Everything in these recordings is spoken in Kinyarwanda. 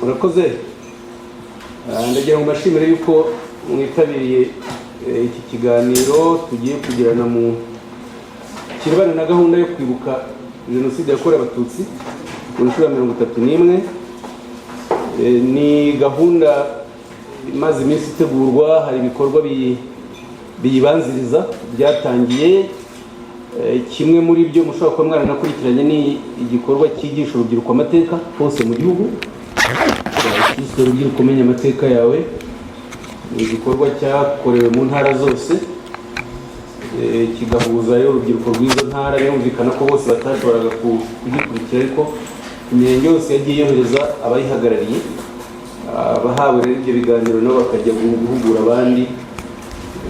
Murakoze. Ndagira ngo mbashimire yuko mwitabiriye iki kiganiro tugiye kugirana mu kirebana na gahunda yo kwibuka Jenoside yakorewe Abatutsi ku nshuro ya 31. Ni gahunda imaze iminsi itegurwa, hari ibikorwa biyibanziriza byatangiye. Kimwe muri byo mushobora kuba mwaranakurikiranye ni igikorwa cyigisha urubyiruko amateka hose mu gihugu. Urubyiruko kumenya amateka yawe, ni igikorwa cyakorewe mu ntara zose, kigahuza rero urubyiruko rw'izo ntara. Birumvikana ko bose batashoboraga kugikurikira, ariko imirenge yose yagiye yohereza abayihagarariye, abahawe rero ibyo biganiro nabo bakajya guhugura abandi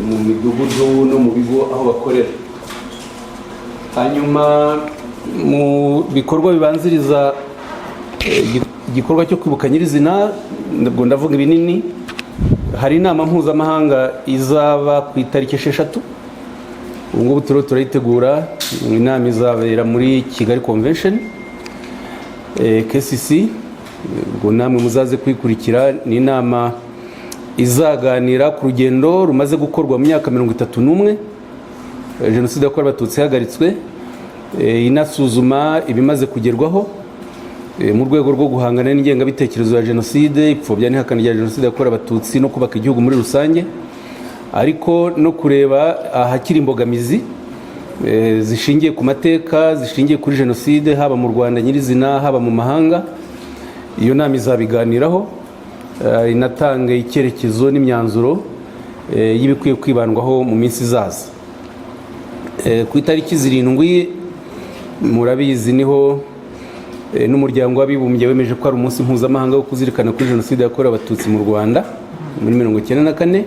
mu midugudu no mu bigo aho bakorera. Hanyuma mu bikorwa bibanziriza igikorwa cyo kwibuka nyirizina, ndavuga ibinini, hari inama mpuzamahanga izaba ku itariki 6. Ubu ngubu turayitegura. Inama izabera muri Kigali Convention KCC. Ubwo namwe muzaze kwikurikira. Ni inama izaganira ku rugendo rumaze gukorwa mu myaka 31 Jenoside yakorewe Abatutsi ihagaritswe, inasuzuma ibimaze kugerwaho mu rwego rwo guhangana n'ingengabitekerezo ya Jenoside, ipfobya n'ihakana rya Jenoside yakorewe Abatutsi no kubaka igihugu muri rusange, ariko no kureba ahakiri imbogamizi zishingiye ku mateka, zishingiye kuri Jenoside, haba mu Rwanda nyirizina, haba mu mahanga. Iyo nama izabiganiraho, inatanga icyerekezo n'imyanzuro y'ibikwiye kwibandwaho mu minsi izaza. Ku itariki 7 murabizi niho n'umuryango w'abibumbye wemeje ko ari umunsi mpuzamahanga wo kuzirikana kuri Jenoside yakorewe Abatutsi mu Rwanda muri 1994.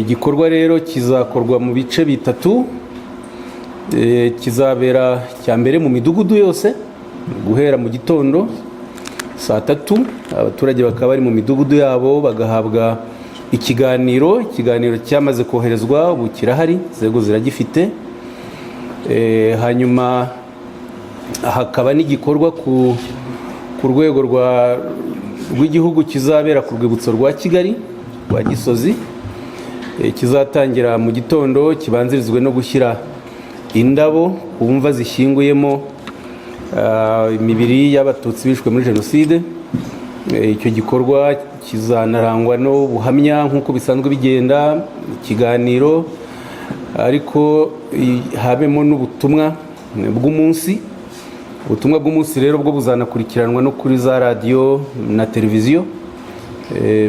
Igikorwa rero kizakorwa mu bice bitatu. Kizabera cyambere mu midugudu yose guhera mu gitondo saa 3. Abaturage bakaba bari mu midugudu yabo bagahabwa ikiganiro cyamaze koherezwa, ubu kirahari, zego ziragifite. Hanyuma hakaba n'igikorwa ku rwego rw'igihugu kizabera ku rwibutso rwa Kigali rwa Gisozi. Kizatangira mu gitondo, kibanzirizwe no gushyira indabo ku mva zishyinguyemo imibiri y'Abatutsi bishwe muri Jenoside. Icyo gikorwa kizanarangwa no buhamya nk'uko bisanzwe bigenda, ikiganiro, ariko habemo n'ubutumwa bw'umunsi. Ubutumwa bw'umunsi rero bwo buzanakurikiranwa no kuri za radio na televiziyo,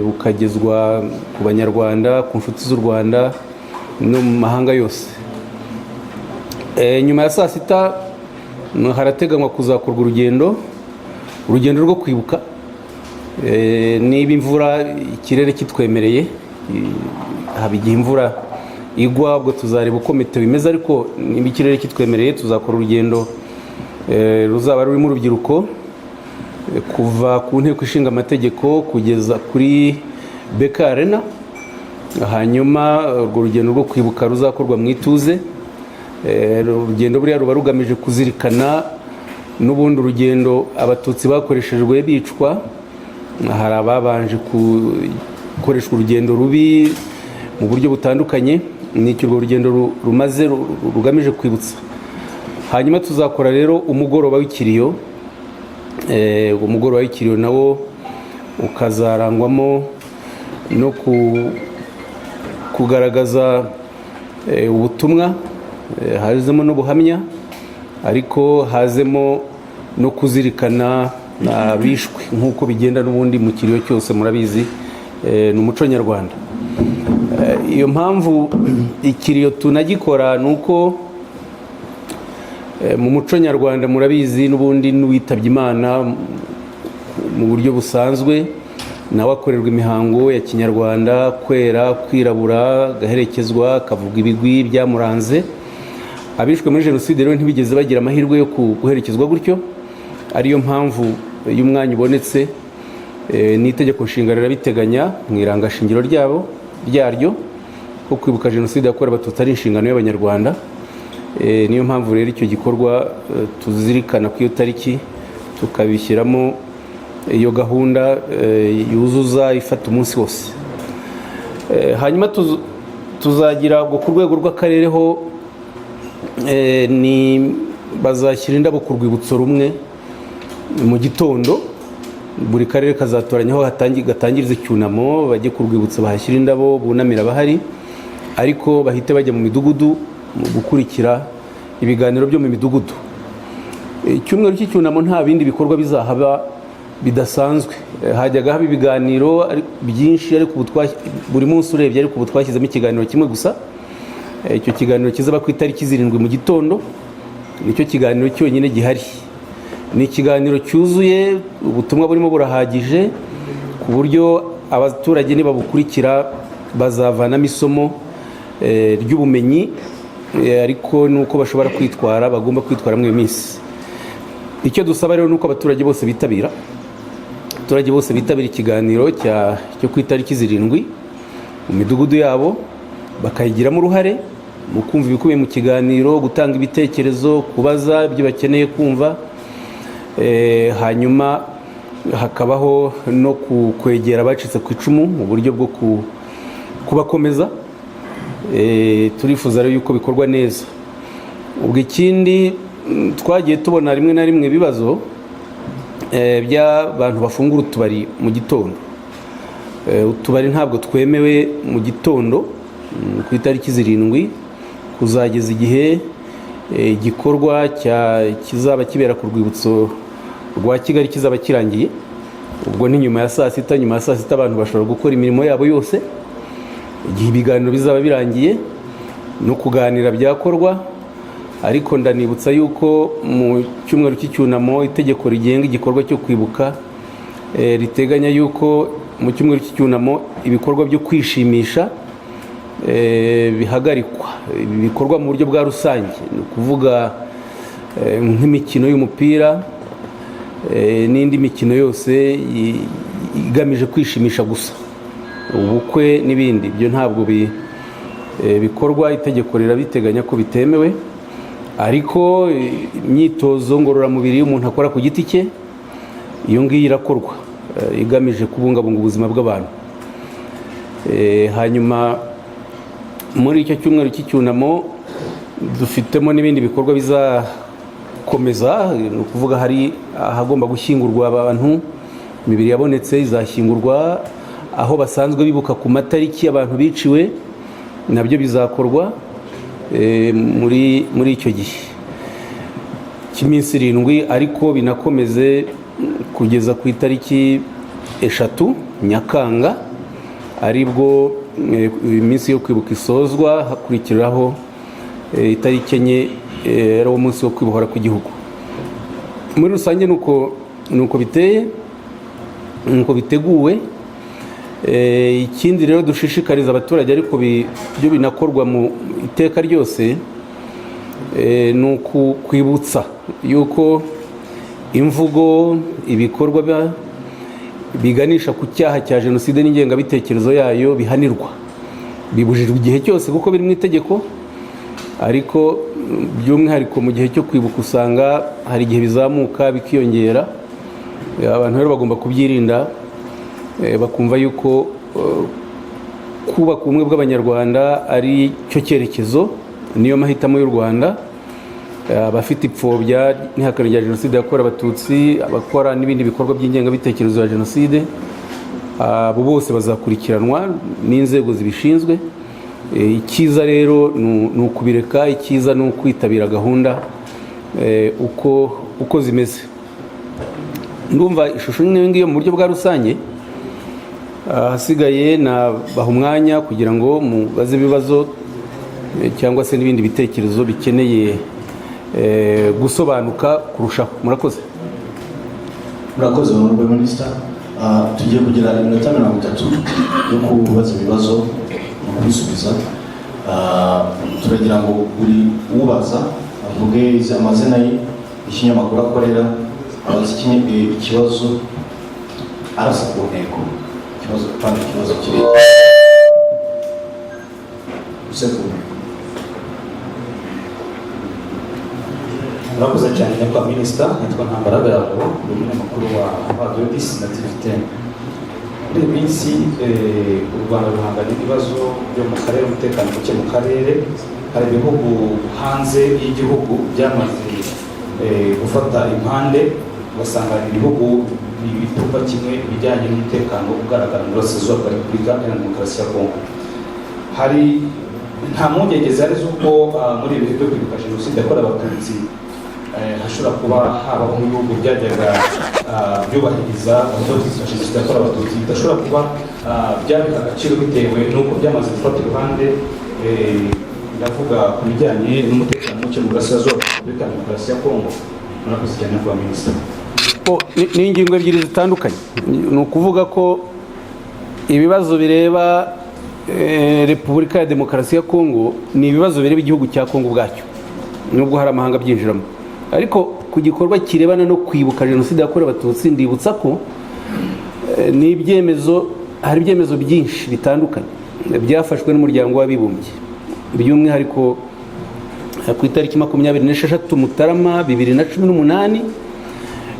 bukagezwa ku Banyarwanda, ku nshuti z'u Rwanda no mu mahanga yose. Nyuma ya saa 6 harateganywa kuzakorwa urugendo rwo kwibuka. Niba imvura ikirere kitwemereye, haba igihe imvura igwa, ubwo tuzareba uko meteo bimeze, ariko niba ikirere kitwemereye tuzakora urugendo ruzaba rurimo urubyiruko kuva ku nteko ishinga amategeko kugeza kuri BK Arena. Hanyuma urwo rugendo rwo kwibuka ruzakorwa mu ituze. Urugendo buriya ruba rugamije kuzirikana n'ubundi urugendo Abatutsi bakoreshejwe bicwa. Hari ababanje gukoreshwa urugendo rubi mu buryo butandukanye. N'icyo urwo rugendo rumaze rugamije kwibutsa. Hanyuma tuzakora rero umugoroba w'ikiriyo. Umugoroba w'ikiriyo nawo ukazarangwamo no kugaragaza ubutumwa, hazemo n'ubuhamya, ariko hazemo no kuzirikana abishwe nk'uko bigenda n'ubundi mu kiriyo cyose. Murabizi ni umuco nyarwanda. Iyo mpamvu ikiriyo tunagikora nuko mu muco nyarwanda murabizi n'ubundi n'uwitabye Imana mu buryo busanzwe nawe akorerwa imihango ya kinyarwanda, kwera, kwirabura, gaherekezwa, kavuga ibigwi byamuranze. Abishwe muri Jenoside rero ntibigeze bagira amahirwe yo guherekezwa gutyo. Ariyo mpamvu y'umwanya ubonetse n'itegeko nshinga rirabiteganya mu irangashingiro ryaryo ko kwibuka Jenoside yakorewe Abatutsi ari inshingano y'Abanyarwanda. Niyo mpamvu rero icyo gikorwa tuzirikana ku iyo tariki tukabishyiramo iyo gahunda yuzuza ifata umunsi wose. Hanyuma tuzagira ku rwego rw'akarere ho ni bazashyira indabo ku rwibutso rumwe mu gitondo. Buri karere kazatoranyaho gatangiriza icyunamo, bajye ku rwibutso bahashyira indabo bunamira abahari, ariko bahite bajya mu midugudu mu gukurikira ibiganiro byo mu midugudu. Icyumweru cy'icyunamo nta bindi bikorwa bizahaba bidasanzwe. Hajyaga haba ibiganiro byinshi, ariko buri munsi urebye, ariko ubu twashyizemo ikiganiro kimwe gusa. Icyo kiganiro kizaba ku itariki 7 mu gitondo, nicyo kiganiro cyonyine gihari. Ni ikiganiro cyuzuye, ubutumwa burimo burahagije ku buryo abaturage nibabukurikira bazavanamo isomo ry'ubumenyi, ariko nuko bashobora kwitwara, bagomba kwitwara muri iyo minsi. Icyo dusaba rero nuko abaturage bose bitabira ikiganiro cyo ku itariki 7 mu midugudu yabo, bakayigiramo uruhare mu kumva ibikubiye mu kiganiro, gutanga ibitekerezo, kubaza ibyo bakeneye kumva. Hanyuma hakabaho no kwegera abacitse ku icumu mu buryo bwo kubakomeza. Turifuza rero yuko bikorwa neza. Ubwo ikindi twagiye tubona rimwe na rimwe ibibazo by'abantu bafungura utubari mu gitondo. Utubari ntabwo twemewe mu gitondo ku itariki 7 kuzageza igihe igikorwa kizaba kibera ku rwibutso rwa Kigali kizaba kirangiye. Ubwo ni nyuma ya saa sita. Nyuma ya saa sita abantu bashobora gukora imirimo yabo yose, igihe ibiganiro bizaba birangiye no kuganira byakorwa. Ariko ndanibutsa yuko mu cyumweru cy'icyunamo itegeko rigenga igikorwa cyo kwibuka riteganya yuko mu cyumweru cy'icyunamo ibikorwa byo kwishimisha bihagarikwa, bikorwa mu buryo bwa rusange. Ni ukuvuga nk'imikino y'umupira n'indi mikino yose igamije kwishimisha gusa, ubukwe n'ibindi. Ibyo ntabwo bikorwa, itegeko rirabiteganya ko bitemewe. Ariko imyitozo ngororamubiri umuntu akora ku giti cye, iyo ngiyo irakorwa igamije kubungabunga ubuzima bw'abantu. Hanyuma muri icyo cyumweru cy'icyunamo dufitemo n'ibindi bikorwa bizakomeza. Ni ukuvuga hari ahagomba gushyingurwa abantu, imibiri yabonetse izashyingurwa aho basanzwe bibuka ku matariki abantu biciwe, nabyo bizakorwa muri icyo gihe cy'iminsi 7, ariko binakomeze kugeza ku itariki 3 Nyakanga, aribwo iminsi yo kwibuka isozwa, hakurikiraho itariki 4 ari wo munsi wo kwibohora ku gihugu. Muri rusange nuko biteye, nuko biteguwe. Ikindi rero dushishikariza abaturage, ariko byo binakorwa mu iteka ryose, ni ukwibutsa yuko imvugo, ibikorwa biganisha ku cyaha cya jenoside n'ingengabitekerezo yayo bihanirwa, bibujijwe igihe cyose kuko biri mu itegeko. Ariko by'umwihariko mu gihe cyo kwibuka usanga hari igihe bizamuka bikiyongera. Abantu rero bagomba kubyirinda, bakumva yuko kubaka ubumwe bw'Abanyarwanda ari cyo cyerekezo, niyo mahitamo y'u Rwanda. Abafite ipfobya n'ihakana rya jenoside yakorewe Abatutsi, abakora n'ibindi bikorwa by'ingengabitekerezo ya jenoside, abo bose bazakurikiranwa n'inzego zibishinzwe. Icyiza rero ni ukubireka, icyiza ni ukwitabira gahunda uko zimeze. Ndumva ishusho ngiyo mu buryo bwa rusange. Hasigaye nabaha umwanya kugira ngo mubaze ibibazo cyangwa se n'ibindi bitekerezo bikeneye gusobanuka kurushaho. Murakoze. Honorable Minister. Tugiye kugira iminota 30 yo kubaza ibibazo no kubisubiza. Turagira ngo buri ubaza avuge amazina ye, ikinyamakuru akorera, abaza ikibazo arasa ku ntego. Ikibazo kiri murakoze cyane nyakubahwa minisita. Nitwa Ntambaraga Yago, ni umunyamakuru wa Radio 10 na TV 10. Muri iyi minsi u Rwanda ruhanganye n'ibibazo byo mu karere, umutekano muke mu karere. Hari ibihugu hanze y'igihugu byamaze gufata impande, ugasanga ibihugu bituba kimwe bijyanye n'umutekano ugaragara mu burasirazuba bwa Repubulika Iharanira Demokarasi ya Kongo. Hari nta mpungenge zari z'uko muri ibi bihe byo kwibuka Jenoside yakorewe Abatutsi hashobora kuba habaho ibihugu byajyaga byubahiriza Jenoside yakorewe Abatutsi bidashobora kuba byabiha agaciro bitewe n'uko byamaze gufata iruhande, ndavuga ku bijyanye n'umutekano muke mu burasirazuba bwa Repubulika Iharanira Demokarasi ya Kongo. Murakoze cyane kwa minisita. Ni ingingo ebyiri zitandukanye. Ni ukuvuga ko ibibazo bireba Repubulika ya Demokarasi ya Kongo ni ibibazo bireba igihugu cya Kongo ubwacyo, nubwo hari amahanga byinjiramo. Ariko ku gikorwa kirebana no kwibuka Jenoside yakorewe Abatutsi, ndibutsa ko ni ibyemezo, hari ibyemezo byinshi bitandukanye byafashwe n'umuryango w'abibumbye, by'umwihariko ku itariki 26 Mutarama 2018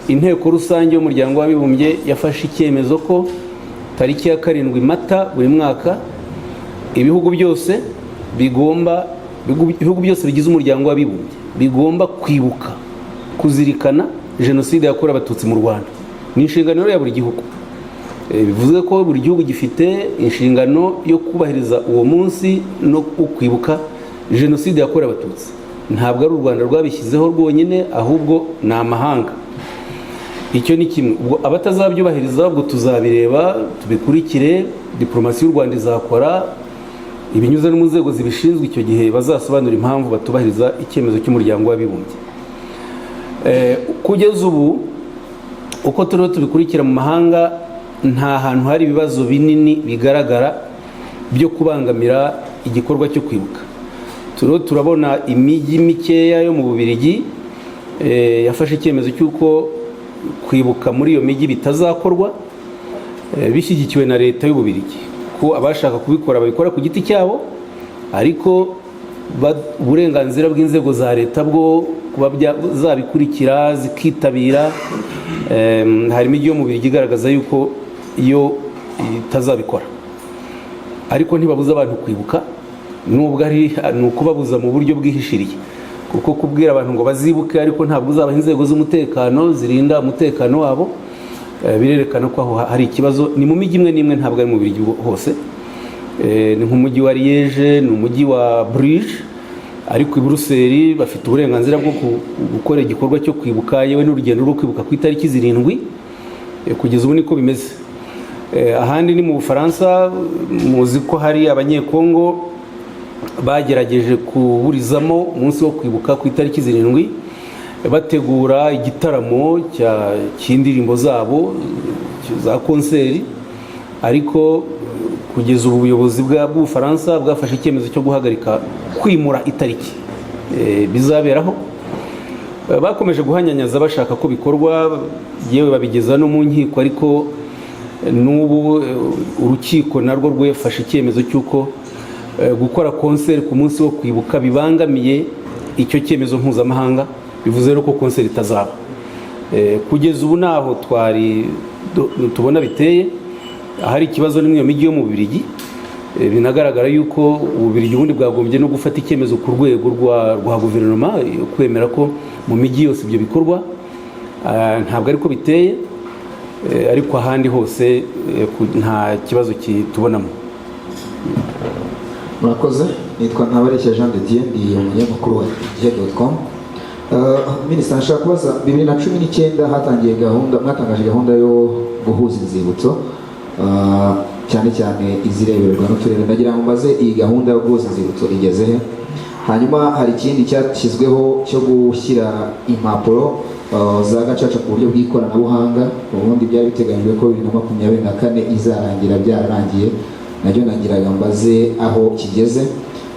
inteko rusange y'umuryango w'abibumbye yafashe icyemezo ko tariki ya 7 Mata buri mwaka ibihugu byose bigize umuryango w'abibumbye bigomba kwibuka, kuzirikana Jenoside yakorewe Abatutsi mu Rwanda. Ni inshingano ya buri gihugu. Bivuze ko buri gihugu gifite inshingano yo kubahiriza uwo munsi no kwibuka Jenoside yakorewe Abatutsi. Ntabwo ari u Rwanda rwabishyizeho rwonyine, ahubwo ni amahanga. Icyo ni kimwe. Ubwo abatazabyubahiriza ubwo tuzabireba, tubikurikire, diplomasi y'u Rwanda izakora ibinyuze no mu nzego zibishinzwe, icyo gihe bazasobanura impamvu batubahiriza icyemezo cy'umuryango w'abibumbye. Kugeza ubu uko turiho tubikurikira mu mahanga, nta hantu hari ibibazo binini bigaragara byo kubangamira igikorwa cyo kwibuka. Turiho turabona imijyi mikeya yo mu Bubiligi yafashe icyemezo cy'uko kwibuka muri iyo mijyi bitazakorwa, bishyigikiwe na leta y'Ububiligi, ko abashaka kubikora babikora ku giti cyabo, ariko uburenganzira bw'inzego za leta bwo kuba zabikurikira zikitabira. Hari imijyi yo mu Bubiligi igaragaza yuko iyo itazabikora, ariko ntibabuza abantu kwibuka, nubwo ari ukubabuza mu buryo bwihishiriye, kuko kubwira abantu ngo bazibuke ariko ntabwo uzabaha inzego z'umutekano zirinda umutekano wabo, birerekana ko aho hari ikibazo. Ni mu mijyi imwe n'imwe, ntabwo ari mu Bubiligi hose. Ni nk'umujyi wa Liège, ni umujyi wa Bruges, ariko i Buruseli bafite uburenganzira bwo gukora igikorwa cyo kwibuka, yewe n'urugendo rwo kwibuka ku itariki 7 kugeza ubu niko bimeze. Ahandi ni mu Bufaransa, muzi ko hari abanyekongo bagerageje kuburizamo umunsi wo kwibuka ku itariki 7 bategura igitaramo cy'indirimbo zabo za konseri, ariko kugeza ubu ubuyobozi bw'Ubufaransa bwafashe icyemezo cyo guhagarika kwimura itariki bizaberaho. Bakomeje guhanyanyaza bashaka ko bikorwa, yewe babigeza no mu nkiko, ariko n'ubu urukiko narwo rwafashe icyemezo cy'uko gukora konseri ku munsi wo kwibuka bibangamiye icyo cyemezo mpuzamahanga, bivuze rero ko konseri itazaba. Kugeza ubu naho tubona biteye, ahari ikibazo n'imwe mu mijyi yo mu Bubiligi. Binagaragara yuko Ububiligi ubundi bwagombye no gufata icyemezo ku rwego rwa guverinoma kwemera ko mu mijyi yose ibyo bikorwa. Ntabwo ariko biteye, ariko ahandi hose nta kibazo kitubonamo. Murakoze. Nitwa Ntabareshya Jean de Dieu, ndi umunyamakuru wa Gihe.com. Minisita, nshaka kubaza, 2019 mwatangaje gahunda yo guhuza inzibutso, cyane cyane izireberwa n'uturere. Ndagira ngo mbaze, iyi gahunda yo guhuza inzibutso igeze he? Hanyuma hari ikindi cyashyizweho cyo gushyira impapuro za gacaca ku buryo bw'ikoranabuhanga. Ubundi byari biteganyijwe ko 2024 izarangira byararangiye, nacyo nagiraga mbaze aho kigeze.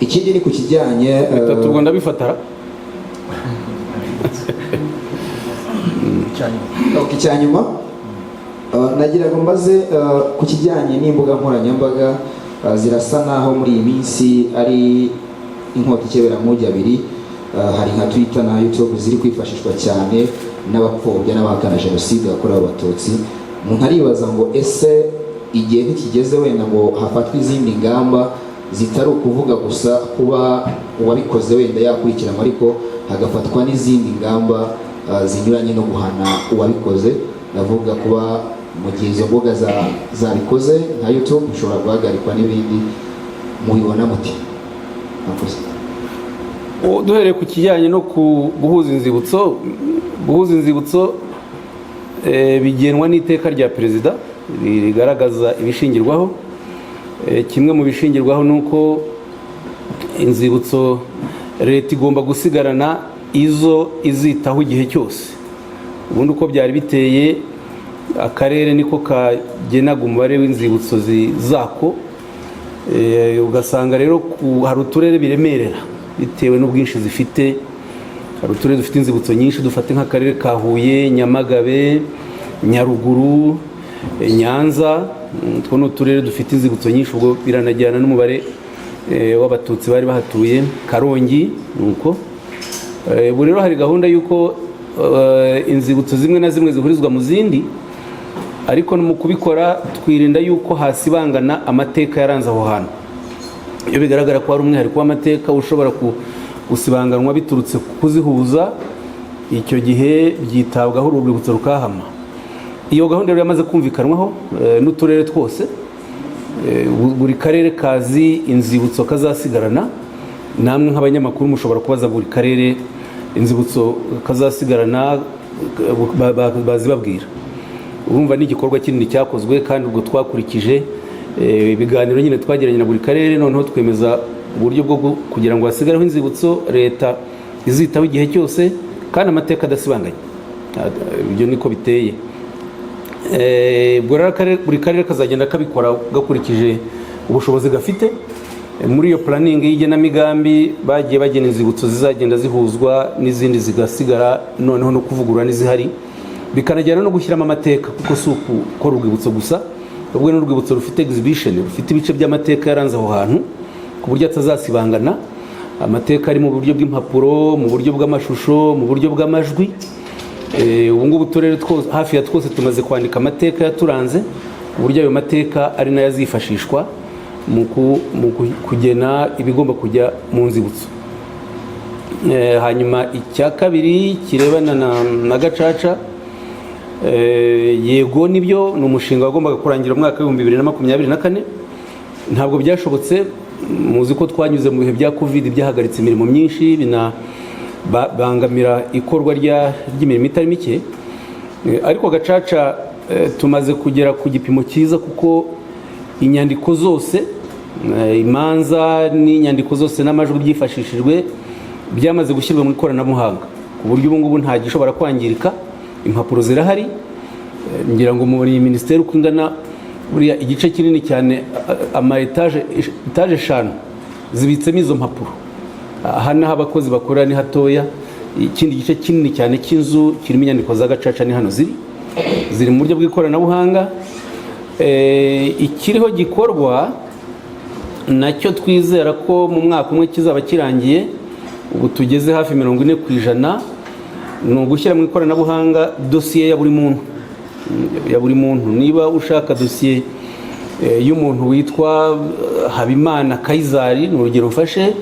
Ikindi ni ku kijyanye Rwanda bifatara icyanyuma, nagiraga mbaze ku kijyanye n'imbuga nkoranyambaga zirasa naho muri iyi minsi ari inkota ikebera mu jya abiri. hari nka Twitter na YouTube ziri kwifashishwa cyane n'abapfobya n'abahakana jenoside yakorewe abatutsi. Umuntu aribaza ngo ese igihe ntikigeze wenda ngo hafatwe izindi ngamba zitari ukuvuga gusa kuba uwabikoze wenda yakurikiranwa, ariko hagafatwa n'izindi ngamba zinyuranye no guhana uwabikoze. Ndavuga kuba mu gihe izo mbuga zabikoze nka YouTube bishobora guhagarikwa n'ibindi, mubibona muti? Duhereye ku kijyanye no guhuza inzibutso bigenwa n'iteka rya perezida rigaragaza ibishingirwaho. Kimwe mu bishingirwaho ni uko inzibutso leta igomba gusigarana izo izitaho igihe cyose. Ubundi uko byari biteye, akarere niko kagenaga umubare w'inzibutso zako. Ugasanga rero hari uturere biremerera bitewe n'ubwinshi zifite. Hari uturere dufite inzibutso nyinshi, dufate nk'akarere ka Huye, Nyamagabe, Nyaruguru, Nyanza. Two ni uturere dufite inzibutso nyinshi, ubwo biranajyana n'umubare w'abatutsi bari bahatuye. Karongi nuko. Ubu rero hari gahunda y'uko inzibutso zimwe na zimwe zihurizwa mu zindi, ariko no mu kubikora twirinda y'uko hasibangana amateka yaranze aho hantu. Iyo bigaragara ko hari umwihariko w'amateka ushobora gusibanganwa biturutse kuzihuza, icyo gihe byitabwaho urwibutso rukahama. Iyo gahunda rero yamaze kumvikanwaho n'uturere twose, buri karere kazi inzibutso kazasigarana. Namwe nk'abanyamakuru mushobora kubaza buri karere inzibutso kazasigarana bazibabwira. Urumva ni igikorwa kinini cyakozwe, kandi ubwo twakurikije ibiganiro nyine twagiranye na buri karere, noneho twemeza uburyo bwo kugira ngo hasigareho inzibutso leta izitaho igihe cyose kandi amateka adasibanganye. Ibyo niko biteye. Buri karere kazagenda kabikora gakurikije ubushobozi gafite. Muri iyo planning y'igenamigambi bagiye bagena inzibutso zizagenda zihuzwa n'izindi zigasigara, noneho no kuvugurura n'izihari, bikanajyana no gushyiramo amateka, kuko si ukukora urwibutso gusa, ubwo n'urwibutso rufite exhibition, rufite ibice by'amateka yaranze aho hantu ku buryo atazasibangana. Amateka ari mu buryo bw'impapuro, mu buryo bw'amashusho, mu buryo bw'amajwi. Ubu ngubu uturere twose, hafi ya twose, tumaze kwandika amateka yaturanze, uburyo ayo mateka ari nayo azifashishwa mu kugena ibigomba kujya mu nzibutso. Hanyuma icya kabiri kirebana na Gacaca, yego nibyo ni umushinga wagombaga kurangira mu mwaka w'ibihumbi 2024. Ntabwo byashobotse. Muzi ko twanyuze mu bihe bya Covid byahagaritse imirimo myinshi, binabangamira ikorwa ry'imirimo itari mike. Ariko Gacaca tumaze kugera ku gipimo cyiza, kuko inyandiko zose, imanza n'inyandiko zose n'amajwi byifashishijwe byamaze gushyirwa mu ikoranabuhanga, ku buryo ubu ngubu nta gishobora kwangirika. Impapuro zirahari. Ngira ngo muri minisiteri uko ingana, buriya igice kinini cyane, ama etaje 5 zibitsemo izo mpapuro. Aha naho abakozi bakorera ni hatoya. Ikindi gice kinini cyane cy'inzu kirimo inyandiko za Gacaca ni hano ziri mu buryo bw'ikoranabuhanga. Ikiriho gikorwa nacyo twizera ko mu mwaka umwe kizaba kirangiye. Ubu tugeze hafi 40%. Ni ugushyira mu ikoranabuhanga dosiye ya buri muntu. Niba ushaka dosiye y'umuntu witwa Habimana Kayizari, ni urugero mfashe,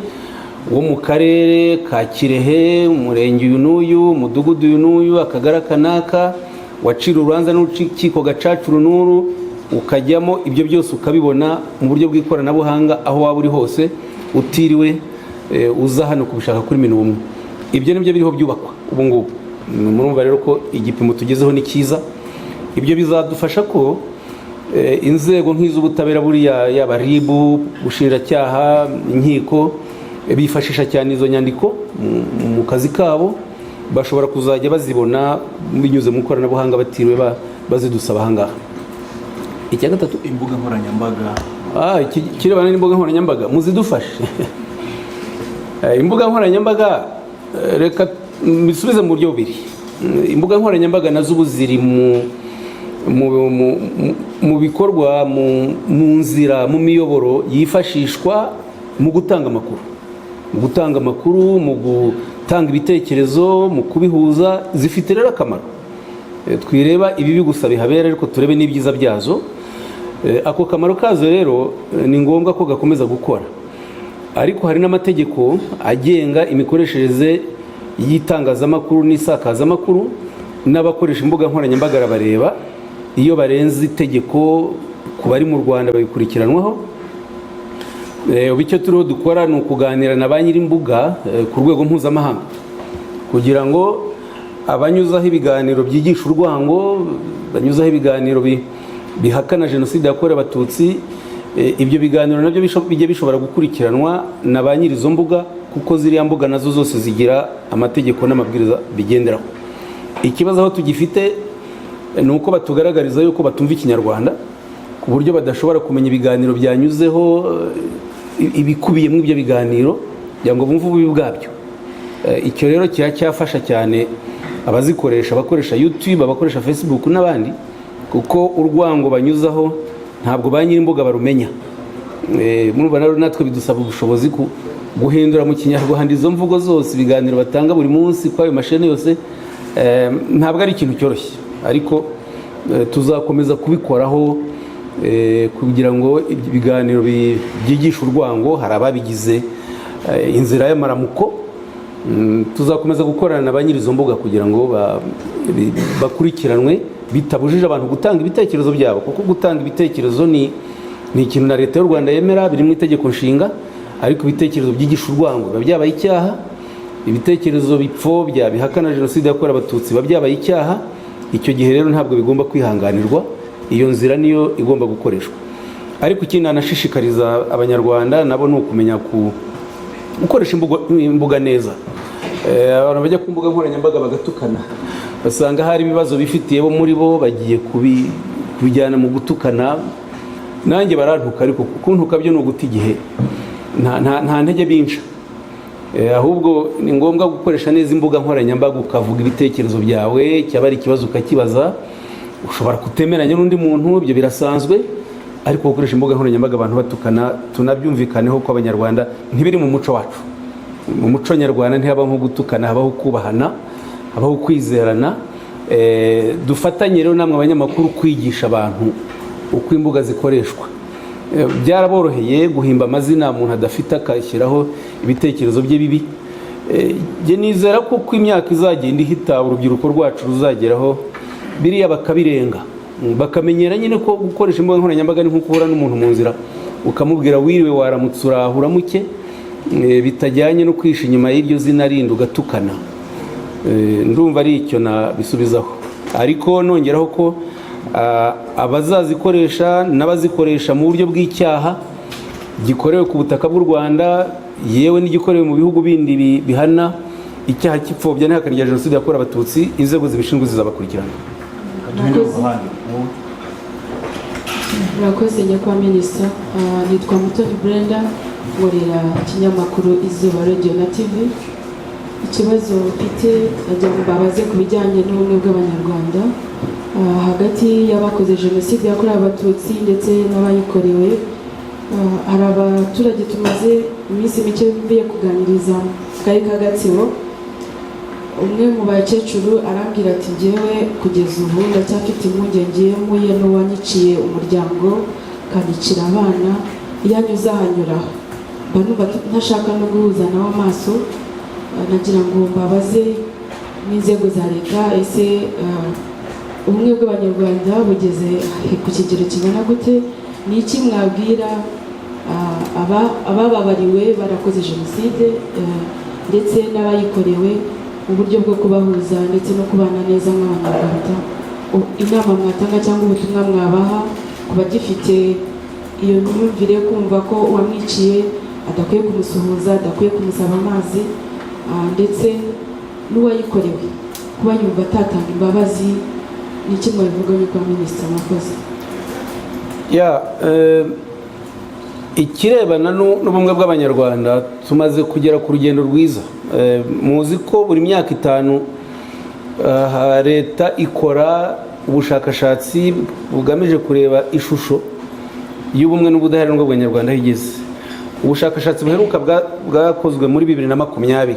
wo mu karere ka Kirehe, umurenge uyu n'uyu, umudugudu uyu n'uyu, akagara kanaka, wacira urubanza n'urukiko Gacaca runuru, ukajyamo ibyo byose ukabibona mu buryo bw'ikoranabuhanga aho waba uri hose, utiriwe uza hano kubishaka kuri minumwe. Ibyo nibyo biriho byubakwa ubu ngubu. Murumva rero ko igipimo tugezeho ni cyiza. Ibyo bizadufasha ko inzego nk'iz'ubutabera, buriya yaba RIB, ubushinjacyaha, inkiko, bifashisha cyane izo nyandiko mu kazi kabo. Bashobora kuzajya bazibona binyuze mu ikoranabuhanga batiriwe bazidusaba ahangaha. Icya gatatu, imbuga nkoranyambaga. Kirebana n'imbuga nkoranyambaga, muzidufashe. Imbuga nkoranyambaga reka bisubize mu buryo bubiri. Imbuga nkoranyambaga nazo ubu ziri mu bikorwa, mu nzira, mu miyoboro yifashishwa mu gutanga amakuru, mu gutanga ibitekerezo, mu kubihuza, zifite rero akamaro. Twireba ibibi gusa bihabera ariko turebe n'ibyiza byazo. Ako kamaro kazo rero ni ngombwa ko gakomeza gukora, ariko hari n'amategeko agenga imikoreshereze y'itangazamakuru n'isakazamakuru, n'abakoresha imbuga nkoranyambaga arabareba. Iyo barenze itegeko ku bari mu Rwanda babikurikiranwaho. Bityo turiho dukora ni ukuganira na ba nyir'imbuga ku rwego mpuzamahanga kugira ngo abanyuzaho ibiganiro byigisha urwango, banyuzaho ibiganiro bihakana jenoside yakorewe Abatutsi, ibyo biganiro nabyo bijye bishobora gukurikiranwa na ba nyir'izo mbuga, kuko ziriya mbuga nazo zose zigira amategeko n'amabwiriza bigenderaho. Ikibazo aho tugifite ni uko batugaragariza yuko batumva Ikinyarwanda ku buryo badashobora kumenya ibiganiro byanyuzeho, ibikubiye muri ibyo biganiro kugira ngo bumve ububi bwabyo. Icyo rero cyafasha cyane abazikoresha, abakoresha YouTube, abakoresha Facebook n'abandi, kuko urwango banyuzaho ntabwo ba nyir'imbuga barumenya. Murumva rero natwe bidusaba ubushobozi guhindura mu Kinyarwanda izo mvugo zose, ibiganiro batanga buri munsi kwa ayo mashene yose. Ntabwo ari ikintu cyoroshye, ariko tuzakomeza kubikoraho kugira ngo ibiganiro byigisha urwango, hari ababigize inzira y'amaramuko. Tuzakomeza gukorana na ba nyir'izo mbuga kugira ngo bakurikiranwe bitabujije abantu gutanga ibitekerezo byabo, kuko gutanga ibitekerezo ni ikintu na leta y'u Rwanda yemera, biri mu itegeko nshinga. Ariko ibitekerezo byigisha urwango biba byabaye icyaha, ibitekerezo bipfobya bihakana jenoside yakorewe Abatutsi biba byabaye icyaha. Icyo gihe rero ntabwo bigomba kwihanganirwa, iyo nzira niyo igomba gukoreshwa. Ariko ikindi nanashishikariza abanyarwanda nabo ni ukumenya gukoresha imbuga neza. Abantu bajya ku mbuga nkoranyambaga bagatukana, basanga hari ibibazo bifitiye bo muri bo, bagiye kubijyana mu gutukana. Nanjye barantuka, ariko kuntuka byo ni uguta igihe, nta ntege binca. Ahubwo ni ngombwa gukoresha neza imbuga nkoranyambaga, ukavuga ibitekerezo byawe, cyaba ari ikibazo ukakibaza. Ushobora kutemeranya n'undi muntu, ibyo birasanzwe, ariko gukoresha imbuga nkoranyambaga abantu batukana, tunabyumvikaneho ko abanyarwanda ntibiri mu muco wacu. Mu muco nyarwanda ntihabaho nko gutukana, habaho kubahana, habaho kwizerana. Dufatanye rero namwe abanyamakuru kwigisha abantu uko imbuga zikoreshwa. Byaraboroheye guhimba amazina umuntu adafite akashyiraho ibitekerezo bye bibi. Nge nizera ko uko imyaka izagenda ihita, urubyiruko rwacu ruzageraho biriya bakabirenga, bakamenyera nyine ko gukoresha imbuga nkoranyambaga ni nko guhura n'umuntu mu nzira ukamubwira wiriwe, waramutse, urahura muke, bitajyanye no kwisha inyuma y'iryo zina rindi ugatukana. Ndumva ari icyo nabisubizaho, ariko nongeraho ko abazazikoresha n'abazikoresha mu buryo bw'icyaha gikorewe ku butaka bw'u Rwanda, yewe n'igikorewe mu bihugu bindi bihana icyaha cy'ipfobya n'ihakana rya jenoside yakorewe Abatutsi, inzego zibishinzwe zizabakurikirana. Murakoze nyakubahwa Minisita. Nitwa Mutoni Brenda, nkorera ikinyamakuru Izuba Radio na TV. Ikibazo mfite najya mbabaze ku bijyanye n'ubumwe bw'Abanyarwanda hagati y'abakoze jenoside yakorewe Abatutsi ndetse n'abayikorewe. Hari abaturage tumaze iminsi mike mbiye kuganiriza mu karere ka Gatsibo. Umwe mu bakecuru arambwira ati njyewe kugeza ubu ndacyafite impungenge muye n'uwanyiciye umuryango kanicira abana, iyo anyuze ahanyura mba numva ntashaka no guhuza nawe amaso. Nagira ngo mbabaze n'inzego za leta, ese ubumwe bw'Abanyarwanda bugeze ku kigero kingana gute? Ni iki mwabwira abababariwe barakoze jenoside ndetse n'abayikorewe mu buryo bwo kubahuza ndetse no kubana neza nk'Abanyarwanda? Inama mwatanga cyangwa ubutumwa mwabaha ku bagifite iyo myumvire yo kumva ko uwamwiciye adakwiye kumusuhuza, adakwiye kumusaba amazi, ndetse n'uwayikorewe kuba yumva atatanga imbabazi? Ni iki mwabivuga nyakubahwa Minisitiri? Mwakoze. Ikirebana n'ubumwe bw'Abanyarwanda, tumaze kugera ku rugendo rwiza. Muzi ko buri myaka 5 leta ikora ubushakashatsi bugamije kureba ishusho y'ubumwe n'ubudaheranwa bw'Abanyarwanda aho igeze. Ubushakashatsi buheruka bwakozwe muri 2020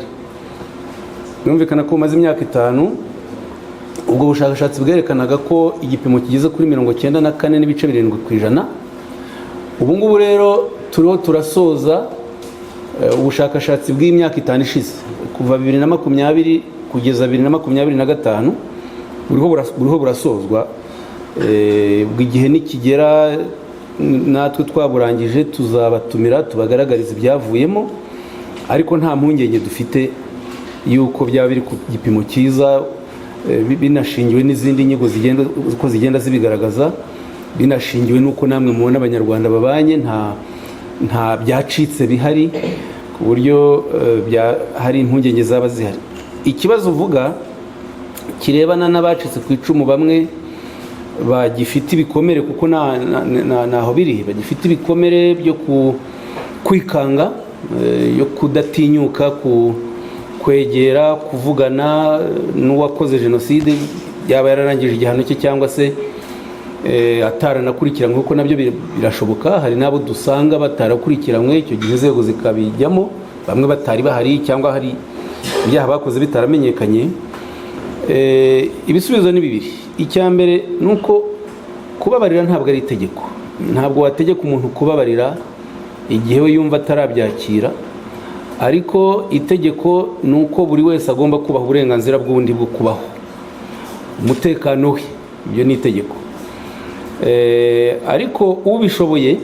birumvikana ko bumaze imyaka 5. ubwo bushakashatsi bwerekanaga ko igipimo kigeze kuri 94.7%. ubu ngubu rero turiho turasoza ubushakashatsi bw'imyaka 5 ishize kuva 2020 kugeza 2025 buriho burasozwa. Bw'igihe nikigera natwe twaburangije tuzabatumira tubagaragariza ibyavuyemo, ariko nta mpungenge dufite yuko byaba biri ku gipimo cyiza, binashingiwe n'izindi nyigo zigenda zibigaragaza, binashingiwe n'uko namwe mubona abanyarwanda babanye nta byacitse bihari ku buryo hari impungenge zaba zihari. Ikibazo uvuga kirebana n'abacitse ku icumu bamwe bagifite ibikomere, kuko naho biri, bagifite ibikomere byo kwikanga, yo kudatinyuka kwegera kuvugana n'uwakoze jenoside, yaba yararangije igihano cye cyangwa se ataranakurikiranwe, kuko nabyo birashoboka. Hari n'abo dusanga batarakurikiranywe, icyo gihe inzego zikabijyamo, bamwe batari bahari cyangwa hari ibyaha bakoze bitaramenyekanye. Ibisubizo ni bibiri. Icya mbere ni uko kubabarira ntabwo ari itegeko. Ntabwo wategeka umuntu kubabarira igihe we yumva atarabyakira, ariko itegeko ni uko buri wese agomba kubaha uburenganzira bw'undi bwo kubaho, umutekano we, ibyo ni itegeko. Ariko ubishoboye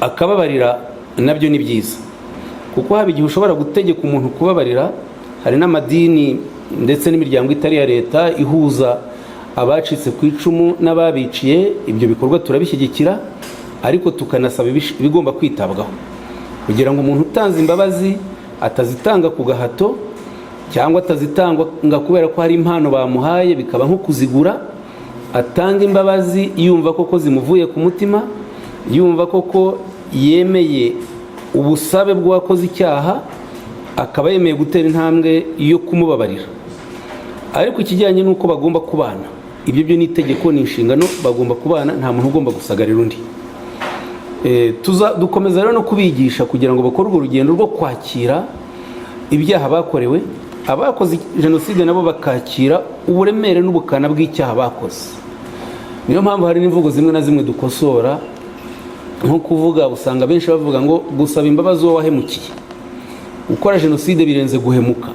akababarira nabyo ni byiza, kuko haba igihe ushobora gutegeka umuntu kubabarira. Hari n'amadini ndetse n'imiryango itari ya leta ihuza abacitse ku icumu n'ababiciye. Ibyo bikorwa turabishyigikira, ariko tukanasaba ibigomba kwitabwaho kugira ngo umuntu utanze imbabazi atazitanga ku gahato, cyangwa atazitanga kubera ko hari impano bamuhaye bikaba nko kuzigura. Atanga imbabazi yumva koko zimuvuye ku mutima, yumva koko yemeye ubusabe bw'uwakoze icyaha, akaba yemeye gutera intambwe yo kumubabarira. Ariko ikijyanye n'uko bagomba kubana, ibyo byo ni itegeko, ni inshingano, bagomba kubana, nta muntu ugomba gusagarira undi. Dukomeza rero no kubigisha kugira ngo bakore urwo rugendo rwo kwakira ibyaha bakorewe. Abakoze jenoside nabo bakakira uburemere n'ubukana bw'icyaha bakoze. Niyo mpamvu hari n'imvugo zimwe na zimwe dukosora, nko kuvuga, usanga benshi bavuga ngo gusaba imbabazi uwo wahemukiye. Gukora jenoside birenze guhemuka,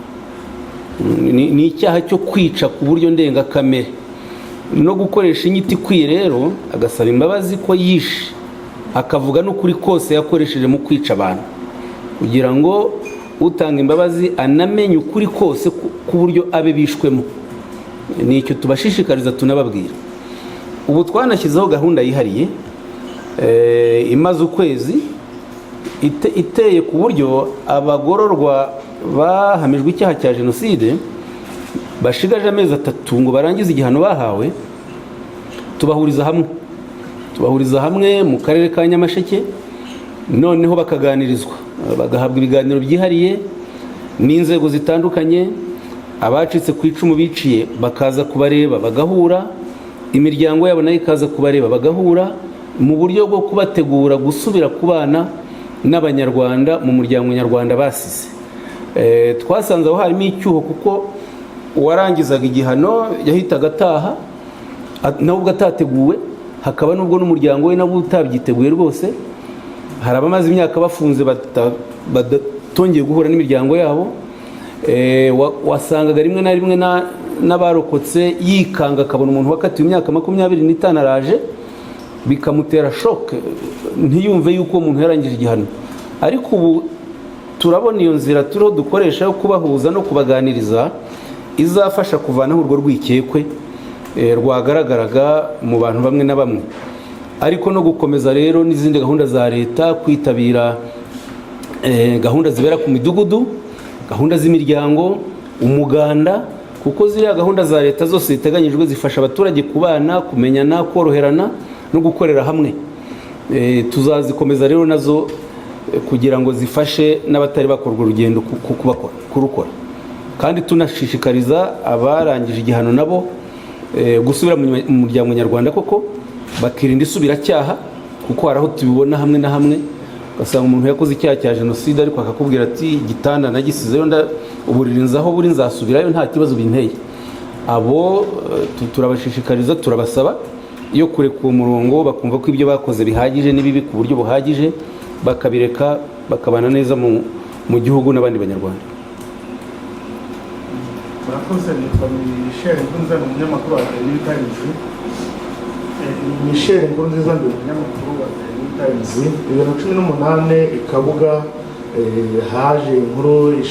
ni icyaha cyo kwica ku buryo ndengakamere, no gukoresha inyito ikwiye. Rero agasaba imbabazi ko yishe, akavuga n'ukuri kose yakoresheje mu kwica abantu, kugira ngo utanga imbabazi anamenye ukuri kose ku buryo abe bishwemo. Ni icyo tubashishikariza, tunababwira. Ubu twanashyizeho gahunda yihariye imaze ukwezi, iteye ku buryo abagororwa bahamijwe icyaha cya jenoside bashigaje amezi 3 ngo barangize igihano bahawe, tubahuriza hamwe mu karere ka Nyamasheke, noneho bakaganirizwa, bagahabwa ibiganiro byihariye n'inzego zitandukanye. Abacitse ku icumu biciye bakaza kubareba bagahura, imiryango yabo nayo ikaza kubareba bagahura, mu buryo bwo kubategura gusubira kubana n'abanyarwanda mu muryango nyarwanda basize. Twasanze aho harimo icyuho, kuko uwarangizaga igihano yahitaga ataha nawe ubwo atateguwe, hakaba n'ubwo n'umuryango we nabwo utabyiteguye rwose. Hari abamaze imyaka bafunze badatongeye guhura n'imiryango yabo. Wasangaga rimwe na rimwe n'abarokotse yikanga, akabona umuntu wakatiwe imyaka 25 araje, bikamutera shock, ntiyumve yuko umuntu yarangije igihano. Ariko ubu turabona iyo nzira turiho dukoresha yo kubahuza no kubaganiriza izafasha kuvanaho urwo rwikekwe rwagaragaraga mu bantu bamwe na bamwe, ariko no gukomeza rero n'izindi gahunda za leta, kwitabira gahunda zibera ku midugudu, gahunda z'imiryango, umuganda, kuko ziriya gahunda za leta zose ziteganyijwe zifasha abaturage kubana, kumenyana, koroherana no gukorera hamwe. Tuzazikomeza rero nazo kugira ngo zifashe n'abatari bakorwa urugendo kurukora, kandi tunashishikariza abarangije igihano nabo gusubira mu muryango nyarwanda koko, bakirinda isubiracyaha, kuko haraho tubibona hamwe na hamwe, ugasanga umuntu yakoze icyaha cya jenoside ariko akakubwira ati igitanda nagisizeyo uburiri nzaho buri nzasubirayo nta kibazo binteye. Abo turabashishikariza, turabasaba iyo kureka uwo murongo bakumva ko ibyo bakoze bihagije n'ibibi ku buryo buhagije, bakabireka bakabana neza mu gihugu n'abandi banyarwanda. murakoze. Nitwa Michel Nkurunziza, ni umunyamakuru wa The New Times. Michel Nkurunziza ndi umunyamakuru wa The New Times. 2018 i Kabuga haje inkuru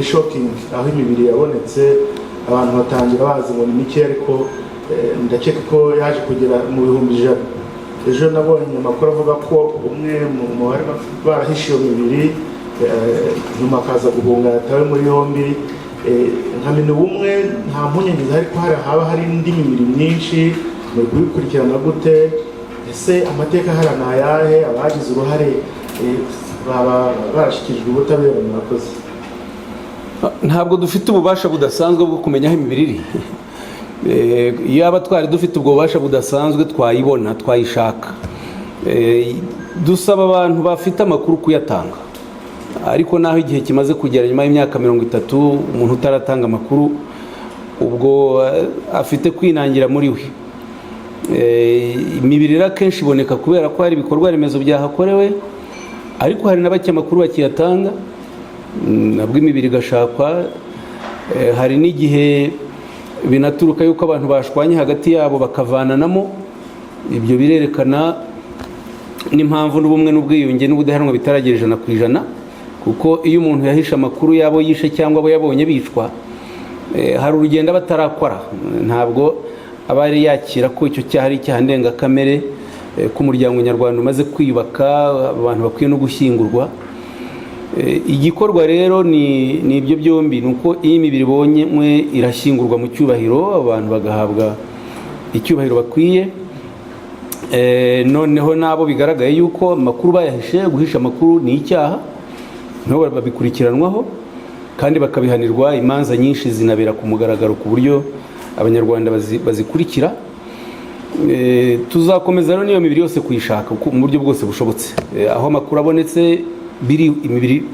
shocking aho imibiri yabonetse, abantu batangira bazi ngo ni mike, ariko ndakeka ko yaje kugera mu bihumbi ijana. Ejo nabonye amakuru avuga ko umwe mu bari barahishe iyo mibiri nyuma akaza guhunga yatawe muri yombi. Nkamenya ubumwe nta mpungenge zihari ko haba hari indi mibiri myinshi, muri kubikurikirana gute? Ese amateka hari ni ayahe? Abagize uruhare baba barashyikirijwe ubutabera? Murakoze. Ntabwo dufite ububasha budasanzwe bwo kumenya aho imibiri iri. Yaba twari dufite ubwo bubasha budasanzwe twayibona, twayishaka. Dusaba abantu bafite amakuru kuyatanga, ariko naho igihe kimaze kugera nyuma y'imyaka 30 umuntu utaratanga amakuru, ubwo afite kwinangira muri we. Imibiri akenshi iboneka kubera ko hari ibikorwa remezo byahakorewe, ariko hari n'abake amakuru bakiyatanga, nabwo imibiri igashakwa. Hari n'igihe binaturuka yuko abantu bashwanye hagati yabo bakavananamo. Ibyo birerekana n'impamvu n'ubumwe n'ubwiyunge n'ubudaheranwa bitaragera 100%, kuko iyo umuntu yahisha amakuru yabo yishe cyangwa abo yabonye bicwa, hari urugendo batarakora. Ntabwo abari yakira ko icyo cyaha ari icyaha ndengakamere, ko umuryango nyarwanda umaze kwiyubaka, abantu bakwiye no gushyingurwa. Igikorwa rero ni ibyo byombi, nuko iyi mibiri ibonye irashyingurwa mu cyubahiro, abantu bagahabwa icyubahiro bakwiye. Noneho nabo bigaragaye yuko amakuru bayahishe, guhisha amakuru ni icyaha, nabo babikurikiranwaho kandi bakabihanirwa. Imanza nyinshi zinabera ku mugaragaro ku buryo abanyarwanda bazikurikira. Tuzakomeza rero niyo mibiri yose kuyishaka mu buryo bwose bushobotse. Aho amakuru abonetse biri imibiri,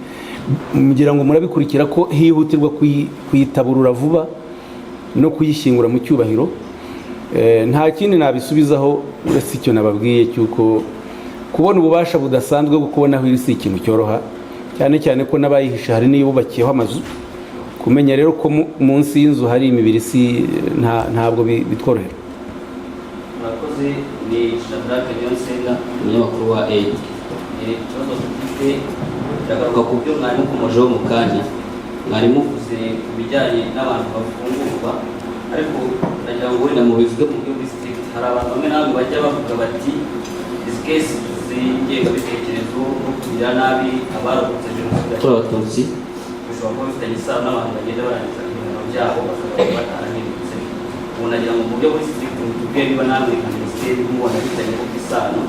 mugira ngo murabikurikira ko hihutirwa kuyitaburura vuba no kuyishyingura mu cyubahiro. Nta kindi nabisubizaho uretse icyo nababwiye cyuko kubona ububasha budasanzwe bwo kubona aho iri si ikintu cyoroha, cyane cyane ko n'abayihisha hari n'iyubakiyeho amazu. Kumenya rero ko munsi y'inzu hari imibiri ntabwo bitworohera. Murakoze. Ni Shadrack Niyonsenga, umunyamakuru wa AID. Ikibazo dufite kiragaruka ku byo mwari mukomojeho mu kanya. Mwari muvuze ku bijyanye n'abantu bafungurwa, ariko nagira ngo wenda mu bivuge mu buryo bw'isitirikiti. Hari abantu bamwe na bamwe bajya bavuga bati izi kesi z'ingengabitekerezo no kugira nabi abarokotse Jenoside yakorewe Abatutsi bishobora kuba bifitanye isano n'abantu bagenda barangiza ibihano byabo bakaba batarahindutse. Ubu nagira ngo mu buryo bw'isitirikiti mutubwire niba namwe nka minisiteri mubona bifitanye isano.